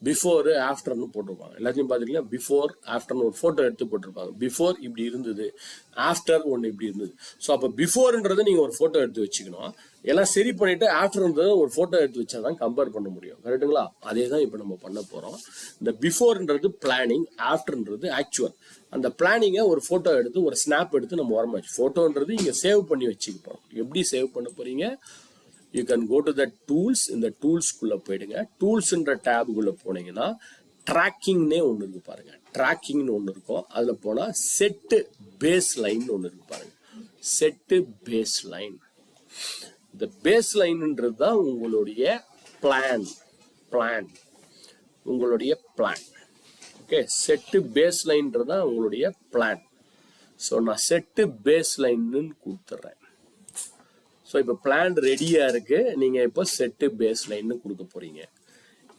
பிஃபோர் ஆஃப்டர்னு போட்டிருப்பாங்க, எல்லாத்தையும் பார்த்துருக்கீங்களா? பிஃபோர் ஆஃப்டர்னு ஒரு ஃபோட்டோ எடுத்து போட்டிருப்பாங்க. பிஃபோர் இப்படி இருந்தது, ஆஃப்டர் ஒன்று இப்படி இருந்தது. ஸோ அப்போ பிஃபோர்ன்றதை நீங்கள் ஒரு ஃபோட்டோ எடுத்து வச்சுக்கணும். எல்லாம் சரி பண்ணிட்டு ஆஃப்டர்ன்றதை ஒரு ஃபோட்டோ எடுத்து வச்சா தான் கம்பேர் பண்ண முடியும், கரெக்டுங்களா? அதே தான் இப்போ நம்ம பண்ண போகிறோம். இந்த பிஃபோர்ன்றது பிளானிங், ஆஃப்டர்ன்றது ஆக்சுவல். அந்த பிளானிங்கை ஒரு ஃபோட்டோ எடுத்து ஒரு ஸ்னாப் எடுத்து நம்ம வரமாச்சு. ஃபோட்டோன்றது இங்கே சேவ் பண்ணி வச்சுக்கிட்டோம். எப்படி சேவ் பண்ண போறீங்க? You can go to the tools. இந்த டூல்ஸ்குள்ளே போயிடுங்க. டூல்ஸ்ன்ற டேபுக்குள்ளே போனீங்கன்னா ட்ராக்கிங்னே ஒன்று இருக்கு பாருங்க. ட்ராக்கிங்னு ஒன்று இருக்கும். அதில் போனால் செட்டு பேஸ் லைன் ஒன்று இருக்கு பாருங்க. Set base line. இந்த பேஸ் லைன்ன்றது தான் உங்களுடைய பிளான். உங்களுடைய பிளான். ஓகே, செட்டு பேஸ் லைன்றது தான் உங்களுடைய பிளான். ஸோ நான் செட்டு பேஸ் லைன்னு கொடுத்துட்றேன். ஸோ இப்போ பிளான் ரெடியாக இருக்குது. நீங்கள் இப்போ செட்டு பேஸ் லைன்னு கொடுக்க போகிறீங்க.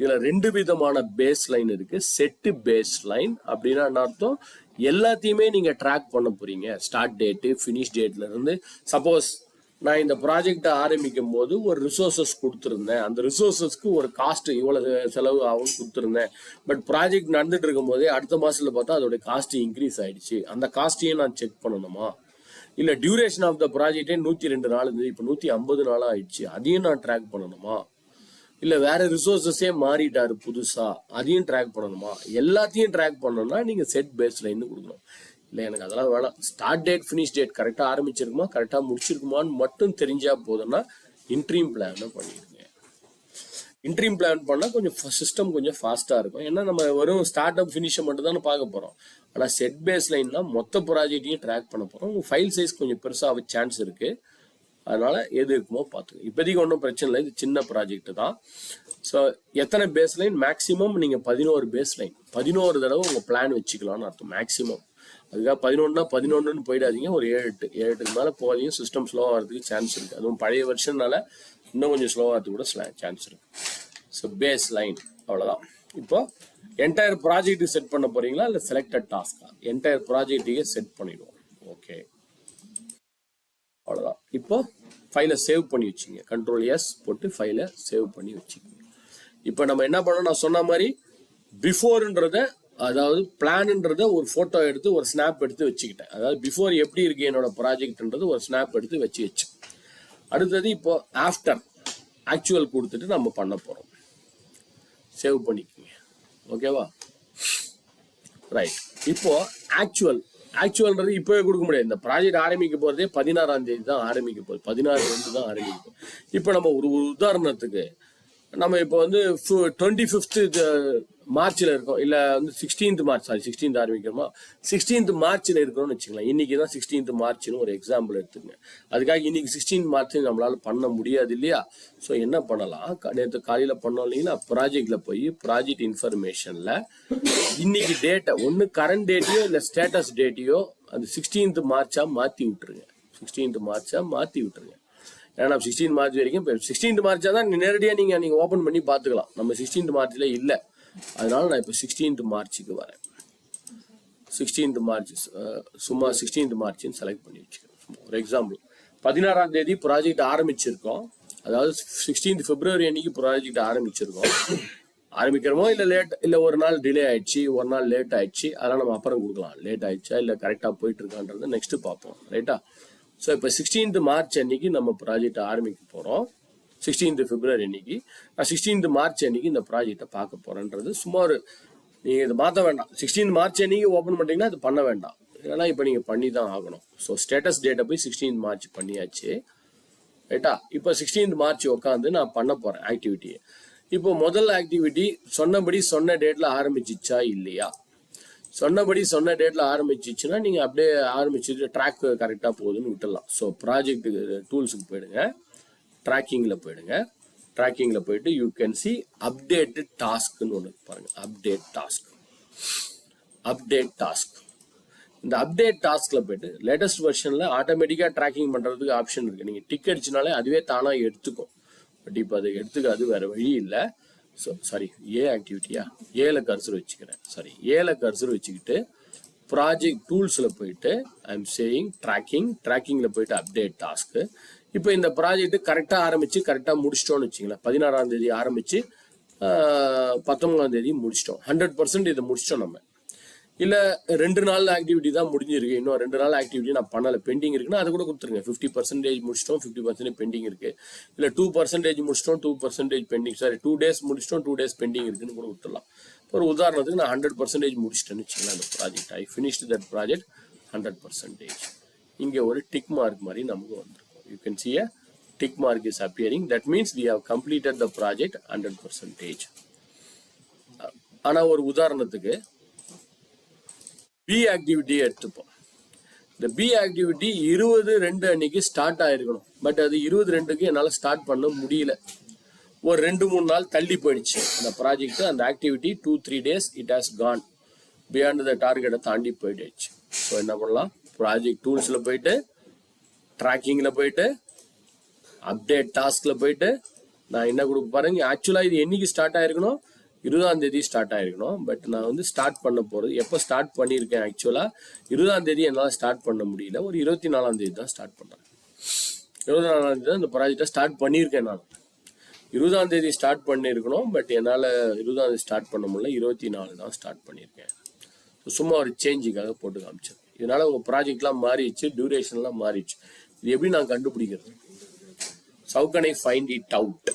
இதில் 2 விதமான பேஸ் லைன் இருக்குது. செட்டு பேஸ் லைன் அப்படின்னா என்ன அர்த்தம்? எல்லாத்தையுமே நீங்கள் ட்ராக் பண்ண போகிறீங்க. ஸ்டார்ட் டேட்டு, ஃபினிஷ் டேட்லேருந்து. சப்போஸ் நான் இந்த ப்ராஜெக்டை ஆரம்பிக்கும் போது ஒரு ரிசோர்ஸஸ் கொடுத்துருந்தேன், அந்த ரிசோர்ஸஸ்க்கு ஒரு காஸ்ட் இவ்வளோ செலவு ஆகும் கொடுத்துருந்தேன். பட் ப்ராஜெக்ட் நடந்துட்டு இருக்கும் போதே அடுத்த மாதத்தில் பார்த்தா அதோட காஸ்ட் இன்க்ரீஸ் ஆயிடுச்சு. அந்த காஸ்ட்டையும் நான் செக் பண்ணணுமா? இல்லை டியூரேஷன் ஆஃப் த ப்ராஜெக்டே 102 நாள் இருந்தது, இப்போ 150 நாளாக ஆயிடுச்சு, அதையும் நான் ட்ராக் பண்ணணுமா? இல்லை வேற ரிசோர்ஸஸே மாறிட்டாரு புதுசா, அதையும் ட்ராக் பண்ணணுமா? எல்லாத்தையும் ட்ராக் பண்ணணும்னா நீங்கள் செட் பேஸ் லைன் கொடுக்கணும். இல்லை எனக்கு அதெல்லாம் வேணாம், ஸ்டார்ட் டேட் ஃபினிஷ் டேட் கரெக்டாக ஆரம்பிச்சிருக்குமா கரெக்டாக முடிச்சிருக்குமான்னு மட்டும் தெரிஞ்சா போதும்னா இன்ட்ரீம் பிளானை பண்ணிடுங்க. இன்ட்ரீம் பிளான் பண்ணால் கொஞ்சம் சிஸ்டம் கொஞ்சம் ஃபாஸ்ட்டாக இருக்கும். ஏன்னா நம்ம வெறும் ஸ்டார்ட் அப் ஃபினிஷை மட்டும் தானே பார்க்க போகிறோம். ஆனால் செட் பேஸ் லைன்னா மொத்த ப்ராஜெக்டையும் ட்ராக் பண்ண போகிறோம். உங்கள் ஃபைல் சைஸ் கொஞ்சம் பெருசாக சான்ஸ் இருக்குது. அதனால எது இருக்குமோ பார்த்துங்க. இப்போதைக்கு ஒன்றும் பிரச்சனை இல்லை, இது சின்ன ப்ராஜெக்ட் தான். ஸோ எத்தனை பேஸ் லைன்? மேக்ஸிமம் நீங்கள் 11 பேஸ் லைன், 11 தடவை உங்கள் பிளான் வச்சுக்கலாம்னு அர்த்தம் மேக்ஸிமம். அதுக்காக 11னா 11ன்னு போயிடாதீங்க, ஒரு 7-8க்கு மேலே போகாதீங்க. சிஸ்டம் ஸ்லோவாக வரதுக்கு சான்ஸ் இருக்குது. அதுவும் பழைய வருஷனால இன்னும் கொஞ்சம் ஸ்லோவாக வரதுக்கு கூட சான்ஸ் இருக்குது. ஸோ பேஸ் லைன் அவ்வளோதான். இப்போ என்டையர் ப்ராஜெக்ட்டுக்கு செட் பண்ண போறீங்களா இல்லை செலக்டட் டாஸ்கா? என்டையர் ப்ராஜெக்ட்டுக்கே செட் பண்ணிடுவோம். ஓகே, அவ்வளோதான். இப்போ ஃபைலை சேவ் பண்ணி வச்சுங்க. Ctrl+S போட்டு ஃபைலை சேவ் பண்ணி வச்சுக்கோங்க. இப்போ நம்ம என்ன பண்ணோம், நான் சொன்ன மாதிரி பிஃபோர்ன்றத, அதாவது பிளான்ன்றத ஒரு ஃபோட்டோ எடுத்து ஒரு ஸ்னாப் எடுத்து வச்சுக்கிட்டேன். அதாவது பிஃபோர் எப்படி இருக்கு என்னோட ப்ராஜெக்ட்ன்றது ஒரு ஸ்னாப் எடுத்து வச்சு. அடுத்தது இப்போ ஆஃப்டர் ஆக்சுவல் கொடுத்துட்டு நம்ம பண்ண போகிறோம். சேவ் பண்ணிக்கோங்க. ஓகேவா? ரைட். இப்போ ஆக்சுவல்ன்றது இப்போவே கொடுக்க முடியாது. இந்த ப்ராஜெக்ட் ஆரம்பிக்க போகிறதே 16ஆம் தேதி தான் ஆரம்பிக்க போகுது, 16 தான் ஆரம்பிக்க போகுது. இப்போ நம்ம ஒரு உதாரணத்துக்கு நம்ம இப்போ வந்து 25th மார்ச்ல இருக்கும், இல்ல வந்து 16th March, sorry 16th ஆரம்பிக்கிறோமா, 16th மார்ச்ல இருக்கிறோம்னு வச்சுக்கலாம். இன்னைக்கு தான் 16th மார்ச்னு ஒரு எக்ஸாம்பிள் எடுத்துங்க. அதுக்காக இன்னைக்கு 16th மார்ச் நம்மளால பண்ண முடியாது இல்லையா? ஸோ என்ன பண்ணலாம், நேற்று காலையில பண்ணோம் இல்லைங்களா, ப்ராஜெக்ட்ல போய் ப்ராஜெக்ட் இன்ஃபர்மேஷன்ல இன்னைக்கு டேட்டை ஒன்று கரண்ட் டேட்டையோ இல்லை ஸ்டேட்டஸ் டேட்டையோ அந்த 16th மார்ச்சா மாற்றி விட்டுருங்க. 16th மார்ச்சா மாற்றி விட்டுருங்க. ஏன்னா 16th மார்ச் வரைக்கும் இப்போ 16th மார்ச்சா தான் நேரடியாக நீங்கள் ஓப்பன் பண்ணி பார்த்துக்கலாம். நம்ம 16th மார்ச்ல இல்லை, அதனால நான் இப்போ 16th மார்ச்சுக்கு வரேன். 16th மார்ச் சும்மா 16th மார்ச்னு செலக்ட் பண்ணி வச்சுக்கிறேன். ஒரு எக்ஸாம்பிள், 16ஆம் தேதி ப்ராஜெக்ட் ஆரம்பிச்சிருக்கோம், அதாவது 16th பிப்ரவரி அன்னைக்கு ப்ராஜெக்ட் ஆரம்பிச்சிருக்கோம். ஆரம்பிக்கிறோமோ இல்லை லேட், இல்லை ஒரு நாள் டிலே ஆயிடுச்சு, ஒரு நாள் லேட் ஆயிடுச்சு, அதெல்லாம் நம்ம அப்புறம் கொடுக்கலாம். லேட் ஆயிடுச்சா இல்லை கரெக்டாக போயிட்டு இருக்கான்றதை நெக்ஸ்ட் பார்ப்போம், ரைட்டா? ஸோ இப்போ 16th மார்ச் அன்னைக்கு நம்ம ப்ராஜெக்ட் ஆரம்பிக்க போகிறோம். 16th பிப்ரவரி அன்னைக்கு நான் 16th மார்ச் அன்னைக்கு இந்த ப்ராஜெக்டை பார்க்க போகிறேன்றது சும்மா ஒரு, நீங்கள் இதை மாற்ற வேண்டாம். 16th மார்ச் அன்னைக்கு ஓப்பன் பண்ணிட்டீங்கன்னா அது பண்ண வேண்டாம், ஏன்னா இப்போ நீங்கள் பண்ணி தான் ஆகணும். ஸோ ஸ்டேட்டஸ் டேட்டை போய் 16th மார்ச் பண்ணியாச்சு, ரைட்டா? இப்போ 16th மார்ச் உட்காந்து நான் பண்ண போகிறேன் ஆக்டிவிட்டியை. இப்போ முதல் ஆக்டிவிட்டி சொன்னபடி சொன்ன டேட்டில் ஆரம்பிச்சிச்சா இல்லையா? சொன்னபடி சொன்ன டேட்டில் ஆரம்பிச்சிச்சுன்னா நீங்கள் அப்படியே ஆரம்பிச்சுட்டு ட்ராக் கரெக்டாக போகுதுன்னு விட்டுடலாம். ஸோ ப்ராஜெக்ட் டூல்ஸுக்கு போயிடுங்க, ட்ராக்கிங்கில் போயிடுங்க. ட்ராக்கிங்கில் போயிட்டு யூ கேன் சி அப்டேட்டு டாஸ்க்னு ஒன்று பாருங்கள். Update task, update task. இந்த அப்டேட் டாஸ்கில் போயிட்டு லேட்டஸ்ட் வெர்ஷனில் ஆட்டோமேட்டிக்காக ட்ராக்கிங் பண்ணுறதுக்கு ஆப்ஷன் இருக்குது. நீங்கள் டிக் அடிச்சினாலே அதுவே தானாக எடுத்துக்கும். பட் இப்போ அதை எடுத்துக்காது, வேறு வழி இல்லை. ஸோ சாரி, ஏ ஆக்டிவிட்டியா, ஏல கர்சர் வச்சுக்கிறேன். சாரி, ஏல கர்சர் வச்சுக்கிட்டு ப்ராஜெக்ட் டூல்ஸில் போயிட்டு ஐ எம் சேயிங் ட்ராக்கிங்கில் போயிட்டு அப்டேட் டாஸ்க்கு. இப்போ இந்த ப்ராஜெக்ட் கரெக்டாக ஆரம்பித்து கரெக்டாக முடிச்சிட்டோன்னு வச்சிங்களேன். 16ஆம் தேதி ஆரம்பித்து 19ஆம் தேதி முடிச்சிட்டோம். 100% இதை முடிச்சிட்டோம் நம்ம. இல்லை 2 நாள் ஆக்டிவிட்டி தான் முடிஞ்சிருக்கு, இன்னும் 2 நாள் ஆக்டிவிட்டி நான் பண்ணலை, பெண்டிங் இருக்குன்னா அது கூட கொடுத்துருங்க. 50% முடிச்சிட்டோம், 50% பெண்டிங் இருக்கு. இல்லை 2% முடிச்சிட்டோம், 2% பெண்டிங், சாரி 2 days முடிச்சிட்டோம், 2 days பெண்டிங் இருக்குன்னு கூட கொடுத்துடலாம். ஒரு உதாரணத்துக்கு நான் 100% முடிச்சிட்டேன்னு வச்சுக்கலாம் அந்த project. I finished that project 100%. இங்கே ஒரு டிக் மார்க் மாதிரி நமக்கு வந்துருக்கும். You can see a tick mark is appearing. That means we have completed the project 100%. ஆனால் ஒரு உதாரணத்துக்கு பி ஆக்டிவிட்டி எடுத்துப்போம். இந்த பி ஆக்டிவிட்டி 20/2 அன்னைக்கு ஸ்டார்ட் ஆயிருக்கணும். பட் அது 20/2க்கு என்னால் ஸ்டார்ட் பண்ண முடியல. ஒரு 2-3 நாள் தள்ளி போயிடுச்சு அந்த ப்ராஜெக்ட். அந்த activity 2-3 days it has Khan beyond the டார்கெட்டை தாண்டி போயிடுச்சு. ஸோ என்ன பண்ணலாம், ப்ராஜெக்ட் டூல்ஸில் போயிட்டு ட்ராக்கிங்கில் போயிட்டு அப்டேட் டாஸ்கில் போயிட்டு நான் என்ன கொடுக்க பாருங்க. ஆக்சுவலாக இது என்னைக்கு ஸ்டார்ட் ஆயிருக்கணும், 20ஆம் தேதி ஸ்டார்ட் ஆயிருக்கணும். பட் நான் வந்து ஸ்டார்ட் பண்ண போகிறது எப்போ ஸ்டார்ட் பண்ணியிருக்கேன், ஆக்சுவலாக 20ஆம் தேதி என்னால் ஸ்டார்ட் பண்ண முடியல. ஒரு 24ஆம் தேதி தான் ஸ்டார்ட் பண்ணுறேன். 24ஆம் தேதி தான் இந்த ப்ராஜெக்டை ஸ்டார்ட் பண்ணியிருக்கேன். நான் 20ஆம் தேதி ஸ்டார்ட் பண்ணியிருக்கணும், பட் என்னால் 20ஆம் தேதி ஸ்டார்ட் பண்ண முடியல. 24 தான் ஸ்டார்ட் பண்ணியிருக்கேன். சும்மா ஒரு சேஞ்சுக்காக போட்டு காமிச்சேன். இதனால உங்கள் ப்ராஜெக்ட்லாம் மாறிடுச்சு, டியூரேஷன்லாம் மாறிடுச்சு. இது எப்படி நான் கண்டுபிடிக்கிறது? How can I find it out?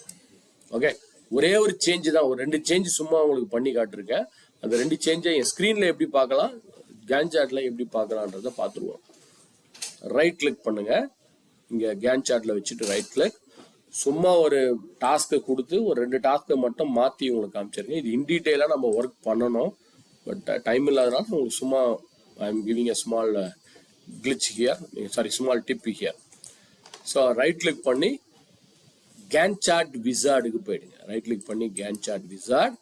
Okay, ஒரே ஒரு சேஞ்சு தான், ஒரு 2 சேஞ்சு சும்மா உங்களுக்கு பண்ணி காட்டிருக்கேன். அந்த 2 சேஞ்சை என் ஸ்க்ரீனில் எப்படி பார்க்கலாம், கேன் சார்ட்டில் எப்படி பார்க்கலான்றதை பார்த்துருவோம். ரைட் கிளிக் பண்ணுங்க, இங்கே கேன் சார்ட்டில் வச்சுட்டு ரைட் கிளிக். சும்மா ஒரு டாஸ்க்கை கொடுத்து ஒரு 2 டாஸ்க்கை மட்டும் மாற்றி உங்களுக்கு காமிச்சிருக்கேன். இது இன் டீட்டெயிலாக நம்ம ஒர்க் பண்ணணும், பட் டைம் இல்லாதனால உங்களுக்கு சும்மா I am giving a small glitch here, sorry small tip here. So right click பண்ணி கேன் சார்ட் விசார்டுக்கு போயிடுங்க. ரைட் கிளிக் பண்ணி கேன் சார்ட் விசார்ட்.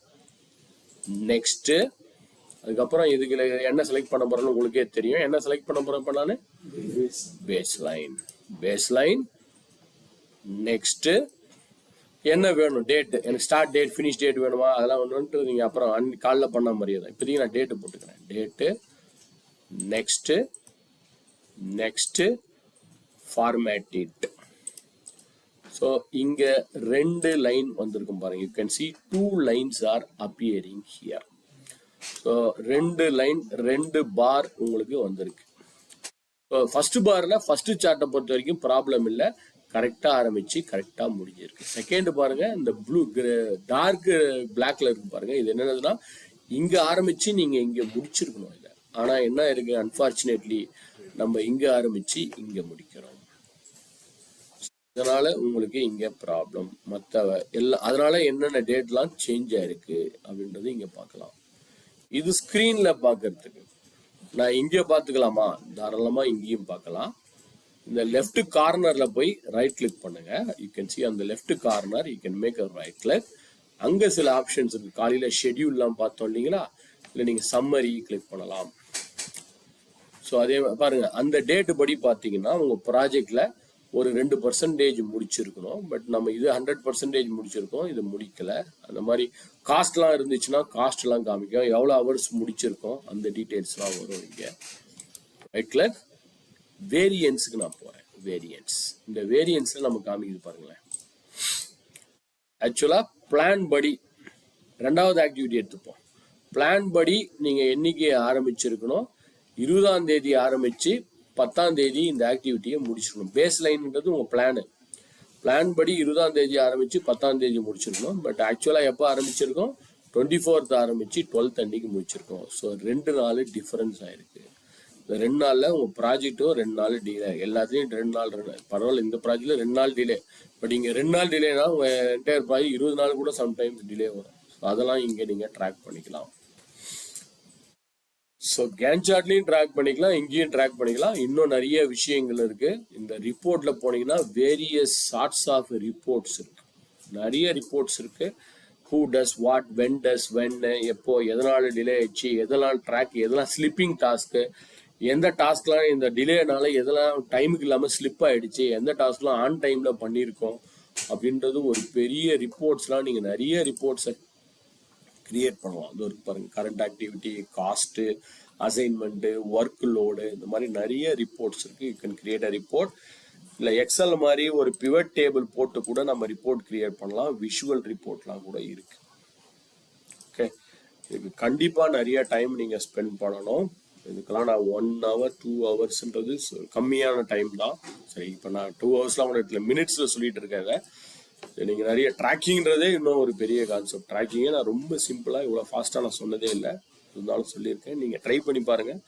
நெக்ஸ்ட் அதுக்கப்புறம் இதுக்கு என்ன செலக்ட் பண்ண போறேன்னு உங்களுக்கே தெரியும். என்ன செலக்ட் பண்ண போறேன் இப்போ நான்? பேஸ்லைன். நெக்ஸ்ட் என்ன வேணும், டேட், எனக்கு ஸ்டார்ட் டேட் ஃபினிஷ் டேட் வேணுமா, அதெல்லாம் வந்துட்டு நீங்கள் அப்புறம் காலைல பண்ண மாதிரியே தான். இப்போதைக்கு நான் டேட்டு போட்டுக்கிறேன். Date next ஃபார்மேட்டிட். ஸோ இங்கே 2 லைன் வந்திருக்கும் பாருங்க. You can see 2 lines are appearing here. So 2 line 2 பார் உங்களுக்கு வந்திருக்கு. ஸோ ஃபர்ஸ்ட் பாரில் ஃபர்ஸ்ட் சார்ட்டை பொறுத்த வரைக்கும் ப்ராப்ளம் இல்லை, கரெக்டாக ஆரம்பிச்சு கரெக்டாக முடிஞ்சிருக்கு. செகண்ட் பாருங்க, இந்த ப்ளூ டார்க் பிளாக்ல இருக்கு பாருங்க. இது என்னதுன்னா இங்கே ஆரம்பிச்சு நீங்கள் இங்கே முடிச்சிருக்கணும் இதை. ஆனால் என்ன இருக்கு, அன்ஃபார்ச்சுனேட்லி நம்ம இங்கே ஆரம்பிச்சு இங்கே முடிக்கிறோம். இதனால உங்களுக்கு இங்க ப்ராப்ளம். மற்ற எல்லா அதனால என்னென்ன டேட்லாம் சேஞ்ச் ஆயிருக்கு அப்படின்றது இங்க பார்க்கலாம். இது ஸ்கிரீன்ல பார்க்கறதுக்கு. நான் இங்கே பார்த்துக்கலாமா? தாராளமா இங்கேயும் பார்க்கலாம். இந்த லெஃப்ட் கார்னர்ல போய் ரைட் கிளிக் பண்ணுங்க. யூ கேன் சி அந்த left corner you can make a right click. அங்க சில ஆப்ஷன்ஸ் இருக்கு. காலையில ஷெட்யூல்லாம் பார்த்தோம் இல்லைங்களா? இல்லை நீங்க சம்மரி கிளிக் பண்ணலாம். ஸோ அதே பாருங்க, அந்த டேட் படி பார்த்தீங்கன்னா உங்க ப்ராஜெக்ட்ல ஒரு 2% முடிச்சிருக்கணும். பட் நம்ம இது 100% முடிச்சிருக்கோம், இது முடிக்கல. அந்த மாதிரி காஸ்ட்லாம் இருந்துச்சுன்னா காஸ்ட்லாம் காமிக்கும், எவ்வளோ ஹவர்ஸ் முடிச்சிருக்கோம் அந்த டீட்டெயில்ஸ்லாம் வரும் இங்கே. Right click. வேரியன்ஸுக்கு நான் போறேன். வேரியன்ஸ், இந்த வேரியன்ஸ்ல நம்ம காமிக்குது பாருங்களேன். ஆக்சுவலா பிளான் படி ரெண்டாவது ஆக்டிவிட்டி எடுத்துப்போம். பிளான் படி நீங்க என்னைக்கு ஆரம்பிச்சிருக்கணும், 20ஆம் தேதி ஆரம்பிச்சு 10ஆம் தேதி இந்த ஆக்டிவிட்டியை முடிச்சிடணும். பேஸ் லைன்ன்றது உங்க பிளான் படி 20ஆம் தேதி ஆரம்பிச்சு 10ஆம் தேதி முடிச்சிருக்கணும். பட் ஆக்சுவலா எப்போ ஆரம்பிச்சிருக்கோம், 24th ஆரம்பிச்சு 12th அன்னைக்கு முடிச்சிருக்கோம். ஸோ 2 நாள் டிஃபரன்ஸ் ஆயிருக்கு. இந்த 2 நாள்ல உங்க ப்ராஜெக்டும் 2 நாள் டிலே. எல்லாத்துலயும் 2 நாள் பரவாயில்ல, இந்த ப்ராஜெக்ட்ல 2 நாள் டிலே. பட் இங்க 2 நாள் டிலேனா உங்க என்டையர் ப்ராஜெக்ட் 20 நாள் கூட சம்டைம்ஸ் டிலே வரும். அதெல்லாம் இங்க நீங்க ட்ராக் பண்ணிக்கலாம். ஸோ கேன் சார்ட்லையும் ட்ராக் பண்ணிக்கலாம், இங்கேயும் ட்ராக் பண்ணிக்கலாம். இன்னும் நிறைய விஷயங்கள் இருக்கு. இந்த ரிப்போர்ட்ல போனீங்கன்னா வேரியஸ் சார்ட்ஸ் ஆஃப் ரிப்போர்ட்ஸ் இருக்கு. நிறைய ரிப்போர்ட்ஸ் இருக்கு. Who does what, when does when, எப்போ எதனால டிலே ஆயிடுச்சு, எதெல்லாம் ட்ராக், எதெல்லாம் ஸ்லிப்பிங் டாஸ்க்கு, எந்த டாஸ்க்லாம் இந்த டிலேனால எதெல்லாம் டைமுக்கு இல்லாமல் ஸ்லிப் ஆயிடுச்சு, எந்த டாஸ்க்லாம் ஆன் டைம்ல பண்ணியிருக்கோம் அப்படின்றது ஒரு பெரிய ரிப்போர்ட்ஸ்லாம். நீங்கள் நிறைய ரிப்போர்ட்ஸை கிரியேட் பண்ணலாம். அது ஒரு பாருங்க, current activity, cost, assignment, work load, இந்த மாதிரி நிறைய ரிப்போர்ட்ஸ் இருக்கு. You can create a report. இல்லை எக்ஸல் மாதிரி ஒரு பிவட் டேபிள் போட்டு கூட நம்ம ரிப்போர்ட் கிரியேட் பண்ணலாம். விஷுவல் ரிப்போர்ட்லாம் கூட இருக்கு. ஓகே, இதுக்கு கண்டிப்பாக நிறைய டைம் நீங்கள் ஸ்பெண்ட் பண்ணணும். இதுக்கெல்லாம் நான் 1 hour 2 hours கம்மியான டைம் தான். சரி, இப்போ நான் 2 hours கூட மினிட்ஸில் சொல்லிட்டு இருக்கேன். நீங்கள் நிறைய ட்ராக்கிங்கிறதே இன்னும் ஒரு பெரிய கான்செப்ட். ட்ராக்கிங்கே நான் ரொம்ப சிம்பிளாக இவ்வளோ ஃபாஸ்ட்டாக நான் சொன்னதே இல்லை, இருந்தாலும் சொல்லியிருக்கேன். நீங்கள் ட்ரை பண்ணி பாருங்கள்.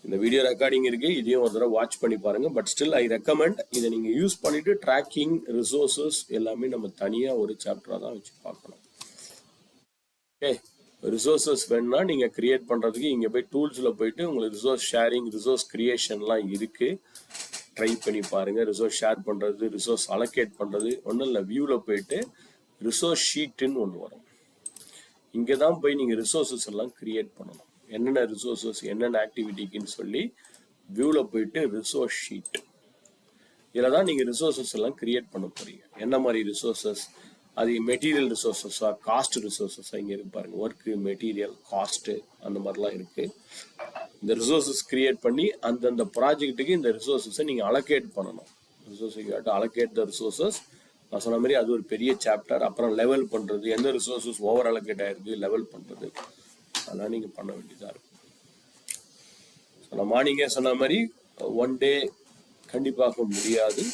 இந்த வீடியோ ரெக்கார்டிங் இருக்கு, இதையும் ஒரு தடவை வாட்ச் பண்ணி பாருங்க. பட் ஸ்டில் ஐ ரெக்கமெண்ட் இதை நீங்கள் யூஸ் பண்ணிட்டு ட்ராக்கிங், ரிசோர்ஸஸ் எல்லாமே நம்ம தனியாக ஒரு சாப்டராக தான் வச்சு பார்க்கணும். ஓகே, ரிசோர்ஸஸ் வேணும்னா நீங்கள் கிரியேட் பண்ணுறதுக்கு இங்கே போய் டூல்ஸில் போயிட்டு உங்களுக்கு ரிசோர்ஸ் ஷேரிங், ரிசோர்ஸ் கிரியேஷன்லாம் இருக்குது. ட்ரை பண்ணி பாருங்கள். ரிசோர்ஸ் ஷேர் பண்ணுறது, ரிசோர்ஸ் அலோகேட் பண்ணுறது ஒன்றும் இல்லை. வியூவில் போயிட்டு ரிசோர்ஸ் ஷீட்டுன்னு ஒன்று வரும். இங்கே தான் போய் நீங்கள் ரிசோர்ஸஸ் எல்லாம் கிரியேட் பண்ணணும். என்னென்ன ரிசோர்ஸஸ் என்னென்ன ஆக்டிவிட்டிக்குன்னு சொல்லி வியூவில் போயிட்டு ரிசோர்ஸ் ஷீட், இதில் தான் நீங்கள் ரிசோர்ஸஸ் எல்லாம் கிரியேட் பண்ண போகிறீங்க. என்ன மாதிரி ரிசோர்ஸஸ், அது மெட்டீரியல் ரிசோர்ஸஸா, காஸ்ட் ரிசோர்ஸஸா, இங்கே இருக்கு பாருங்க. ஒர்க்கு, மெட்டீரியல், காஸ்ட்டு, அந்த மாதிரிலாம் இருக்கு. இந்த ரிசோர்ஸஸ் கிரியேட் பண்ணி அந்தந்த ப்ராஜெக்ட்டுக்கு இந்த ரிசோர்ஸஸை நீங்கள் அலோகேட் பண்ணணும். ரிசோர்ஸை அலோகேட் த ரிசோர்ஸஸ். நான் சொன்ன மாதிரி அது ஒரு பெரிய சாப்டர். அப்புறம் லெவல் பண்ணுறது, எந்த ரிசோர்ஸஸ் ஓவர் அலோகேட் ஆயிருக்கு லெவல் பண்ணுறது, அதெல்லாம் நீங்கள் பண்ண வேண்டியதாக இருக்கும். நான் மார்னிங்கே சொன்ன மாதிரி 1 day கண்டிப்பாக முடியாது.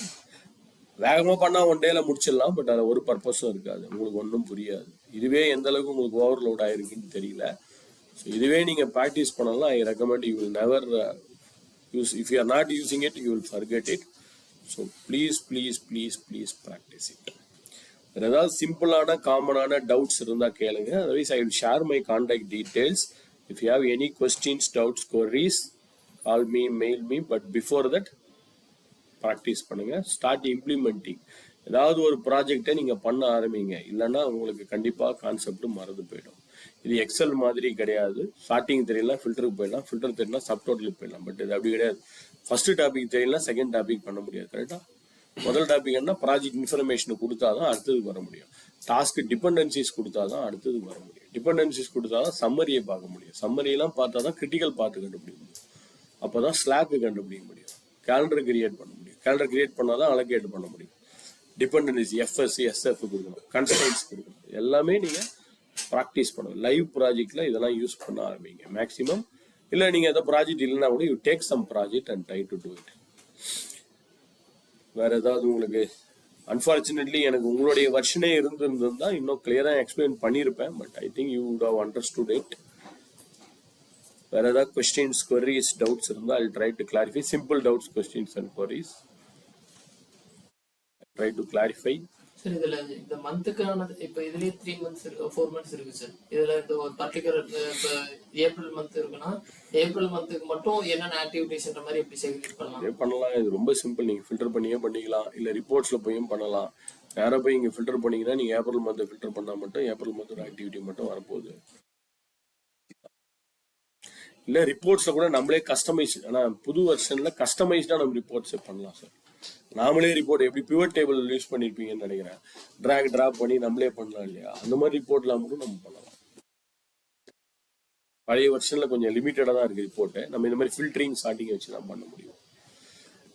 வேகமாக பண்ணால் 1 dayல முடிச்சிடலாம். பட் அதில் ஒரு பர்பஸும் இருக்காது, உங்களுக்கு ஒன்றும் புரியாது. இதுவே எந்த அளவுக்கு உங்களுக்கு ஓவர்லோட் ஆயிருக்குன்னு தெரியல. ஸோ இதுவே நீங்கள் ப்ராக்டிஸ் பண்ணலாம். I recommend you will never use. If you are not using it you will forget it. So please please please please practice it. வேறு ஏதாவது சிம்பிளான காமனான டவுட்ஸ் இருந்தால் கேளுங்க. Otherwise I will share my contact details. If you have any questions, doubts, queries, call me, mail me. But before that practice பண்ணுங்க. Start implementing. ஏதாவது ஒரு ப்ராஜெக்டை நீங்கள் பண்ண ஆரம்பிங்க, இல்லைன்னா உங்களுக்கு கண்டிப்பாக கான்செப்ட் மறந்து போயிடும். இது எக்ஸல் மாதிரி கிடையாது. ஸ்டார்டிங் தெரியலாம் ஃபில்டருக்கு போயிடலாம், ஃபில்டர் தெரியலாம் சப்டோட்டலுக்கு போயிடலாம். பட் இது அப்படி கிடையாது. ஃபர்ஸ்ட் டாபிக் தெரியலாம் செகண்ட் டாபிக் பண்ண முடியாது. கரெக்டாக முதல் டாபிக் என்ன, ப்ராஜெக்ட் இன்ஃபர்மேஷன் கொடுத்தா தான் அடுத்ததுக்கு வர முடியும். டாஸ்க்கு டிபெண்டன்சிஸ் கொடுத்தா தான் அடுத்ததுக்கு வர முடியும். டிபெண்டன்சிஸ் கொடுத்தா தான் சம்மரியை பார்க்க முடியும். சம்மரியெல்லாம் பார்த்தா தான் கிரிட்டிக்கல் பார்த்து கண்டுபிடிக்க முடியும். அப்போ தான் ஸ்லாக்கு கண்டுபிடிக்க முடியும். கேலண்டர் கிரியேட் பண்ண முடியும். கேலண்டர் கிரியேட் பண்ணால் தான் அலோகேட் பண்ண முடியும். டிபெண்டன்சி, எஃப்எஸ்சி, எஸ்எஃப் கொடுக்கணும், கன்ஸ்ட்ரெயின்ட்ஸ் கொடுக்கணும். எல்லாமே நீங்கள் ப்ராக்டிஸ் பண்ணணும். லைவ் ப்ராஜெக்ட்ல இதெல்லாம் யூஸ் பண்ண ஆரம்பிங்க மேக்ஸிமம். இல்லை நீங்கள் எதாவது ப்ராஜெக்ட் இல்லைன்னா கூட you take some project and try to do it. வேற ஏதாவது உங்களுக்கு அன்ஃபார்ச்சுனேட்லி எனக்கு உங்களுடைய வெர்ஷனே இருந்திருந்தா இன்னும் கிளியராக எக்ஸ்பிளைன் பண்ணியிருப்பேன். But I think you would have understood it. வேற ஏதாவது கொஸ்டின்ஸ், queries, டவுட்ஸ் இருந்தால் I try to clarify. Simple doubts, questions and queries. Try to clarify. Sir இதுல இந்த மந்த்துக்கான இப்ப இதுலயே 3 months 4 months இருக்கு சார். இதுல இந்த ஒரு பர்டிகுலர் இப்ப ஏப்ரல் மந்த் இருக்குன்னா ஏப்ரல் மந்த்துக்கு மட்டும் என்னென்ன ஆக்டிவிட்டிஸ்ன்ற மாதிரி எப்படி செக்ரிகேட் பண்ணலாம்? பண்ணலாம். இது ரொம்ப சிம்பிள். நீங்க ஃபில்டர் பண்ணியே பண்ணிக்கலாம், இல்ல ரிப்போர்ட்ஸ்ல போயும் பண்ணலாம். நேரா போய் இங்க ஃபில்டர் பண்ணீங்கன்னா நீங்க ஏப்ரல் மந்த் ஃபில்டர் பண்ணா மட்டும் ஏப்ரல் மந்த் ஆக்டிவிட்டி மட்டும் வரப்போகுது. இல்ல ரிப்போர்ட்ஸ்ல கூட நம்மளே கஸ்டமைஸ், ஆனா புது வெர்ஷன்ல கஸ்டமைஸ்டா நம்ம ரிப்போர்ட்ஸ் பண்ணலாம் சார். நாமளே ரிப்போர்ட் எப்படி பிவட் டேபிள் யூஸ் பண்ணிருப்பீங்கன்னு நினைக்கிறேன், டிராக் டிராப் பண்ணி நம்மளே பண்ணலாம் இல்லையா, அந்த மாதிரி ரிப்போர்ட்லாம் கூட நம்ம பண்ணலாம். பழைய வெர்ஷன்ல கொஞ்சம் லிமிட்டடா தான் இருக்கு ரிப்போர்ட். நம்ம இந்த மாதிரி ஃபில்டரிங் ஸ்டார்டிங் வச்சு தான் பண்ண முடியும்.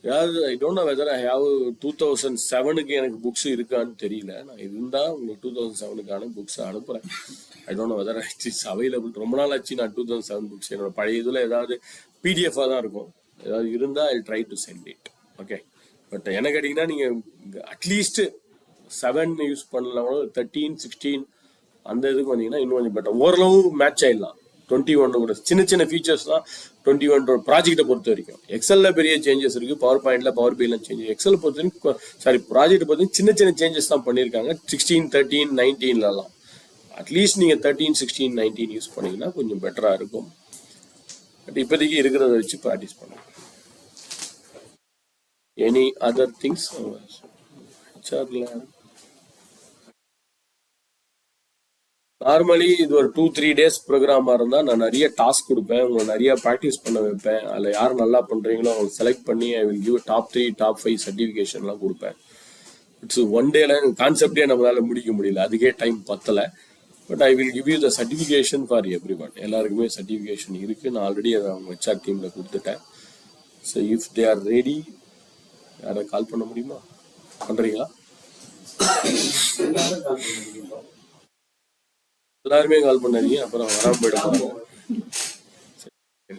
ஏதாவது I don't know whether I have 2007க்கு எனக்கு புக்ஸ் இருக்கான்னு தெரியல. நான் இருந்தா உங்களுக்கு 2007க்கான புக்ஸ் அனுப்புறேன். ஐ don't know whether it's available. ரொம்ப நாள் ஆச்சு நான் 2007 புக்ஸ். என்னோட பழைய இதுல ஏதாவது பிடிஎஃபா தான் இருக்கும். ஏதாவது இருந்தா I try to send it. Okay. But என்ன கேட்டீங்கன்னா நீங்க அட்லீஸ்ட் 7 யூஸ் பண்ணலாம், 13 16 அந்த இதுக்கு வந்தீங்கன்னா இன்னும் கொஞ்சம் பெட்டர். ஓரளவு மேட்ச் ஆயிடலாம். 21 கூட சின்ன சின்ன ஃபீச்சர்ஸ் தான் 21 ப்ராஜெக்டை பொறுத்த வரைக்கும். எக்ஸல்ல பெரிய சேஞ்சஸ் இருக்கு, பவர் பாயிண்ட்ல பவர் பில சேஞ்சஸ். எக்ஸல் பொறுத்த வரைக்கும் சாரி ப்ராஜெக்ட் பொறுத்த வரைக்கும் சின்ன சின்ன சேஞ்சஸ் தான் பண்ணியிருக்காங்க. 16 13 19லலாம் அட்லீஸ்ட் நீங்க 13 16 19 யூஸ் பண்ணீங்கன்னா கொஞ்சம் பெட்டரா இருக்கும். பட் இப்போதைக்கு இருக்கிறத வச்சு ப்ராக்டிஸ் பண்ணுங்க. Any other things? நார்மலி இது ஒரு 2-3 days ப்ரோக்ராமா இருந்தா நான் நிறைய டாஸ்க் கொடுப்பேன், உங்களை நிறைய ப்ராக்டிஸ் பண்ண வைப்பேன். அதில் யார் நல்லா பண்றீங்களோ அவங்க செலக்ட் பண்ணி I will give top 3 top 5 சர்டிஃபிகேஷன்லாம் கொடுப்பேன். இட்ஸ் ஒன் டேல கான்செப்டே நம்மளால முடிக்க முடியல, அதுக்கே டைம் பத்தலை. But I will give you the certification for every one. எல்லாருக்குமே சர்டிஃபிகேஷன் இருக்கு. நான் ஆல்ரெடி அதை அவங்க ஹெச்ஆர் டீம்ல கொடுத்துட்டேன். So if they are ready, யாரை கால் பண்ண முடியுமா? பண்றீங்களா? எல்லாருமே கால் பண்ணாதீங்க, அப்புறம் வராம போயிடுவாங்க.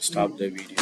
Stop the video.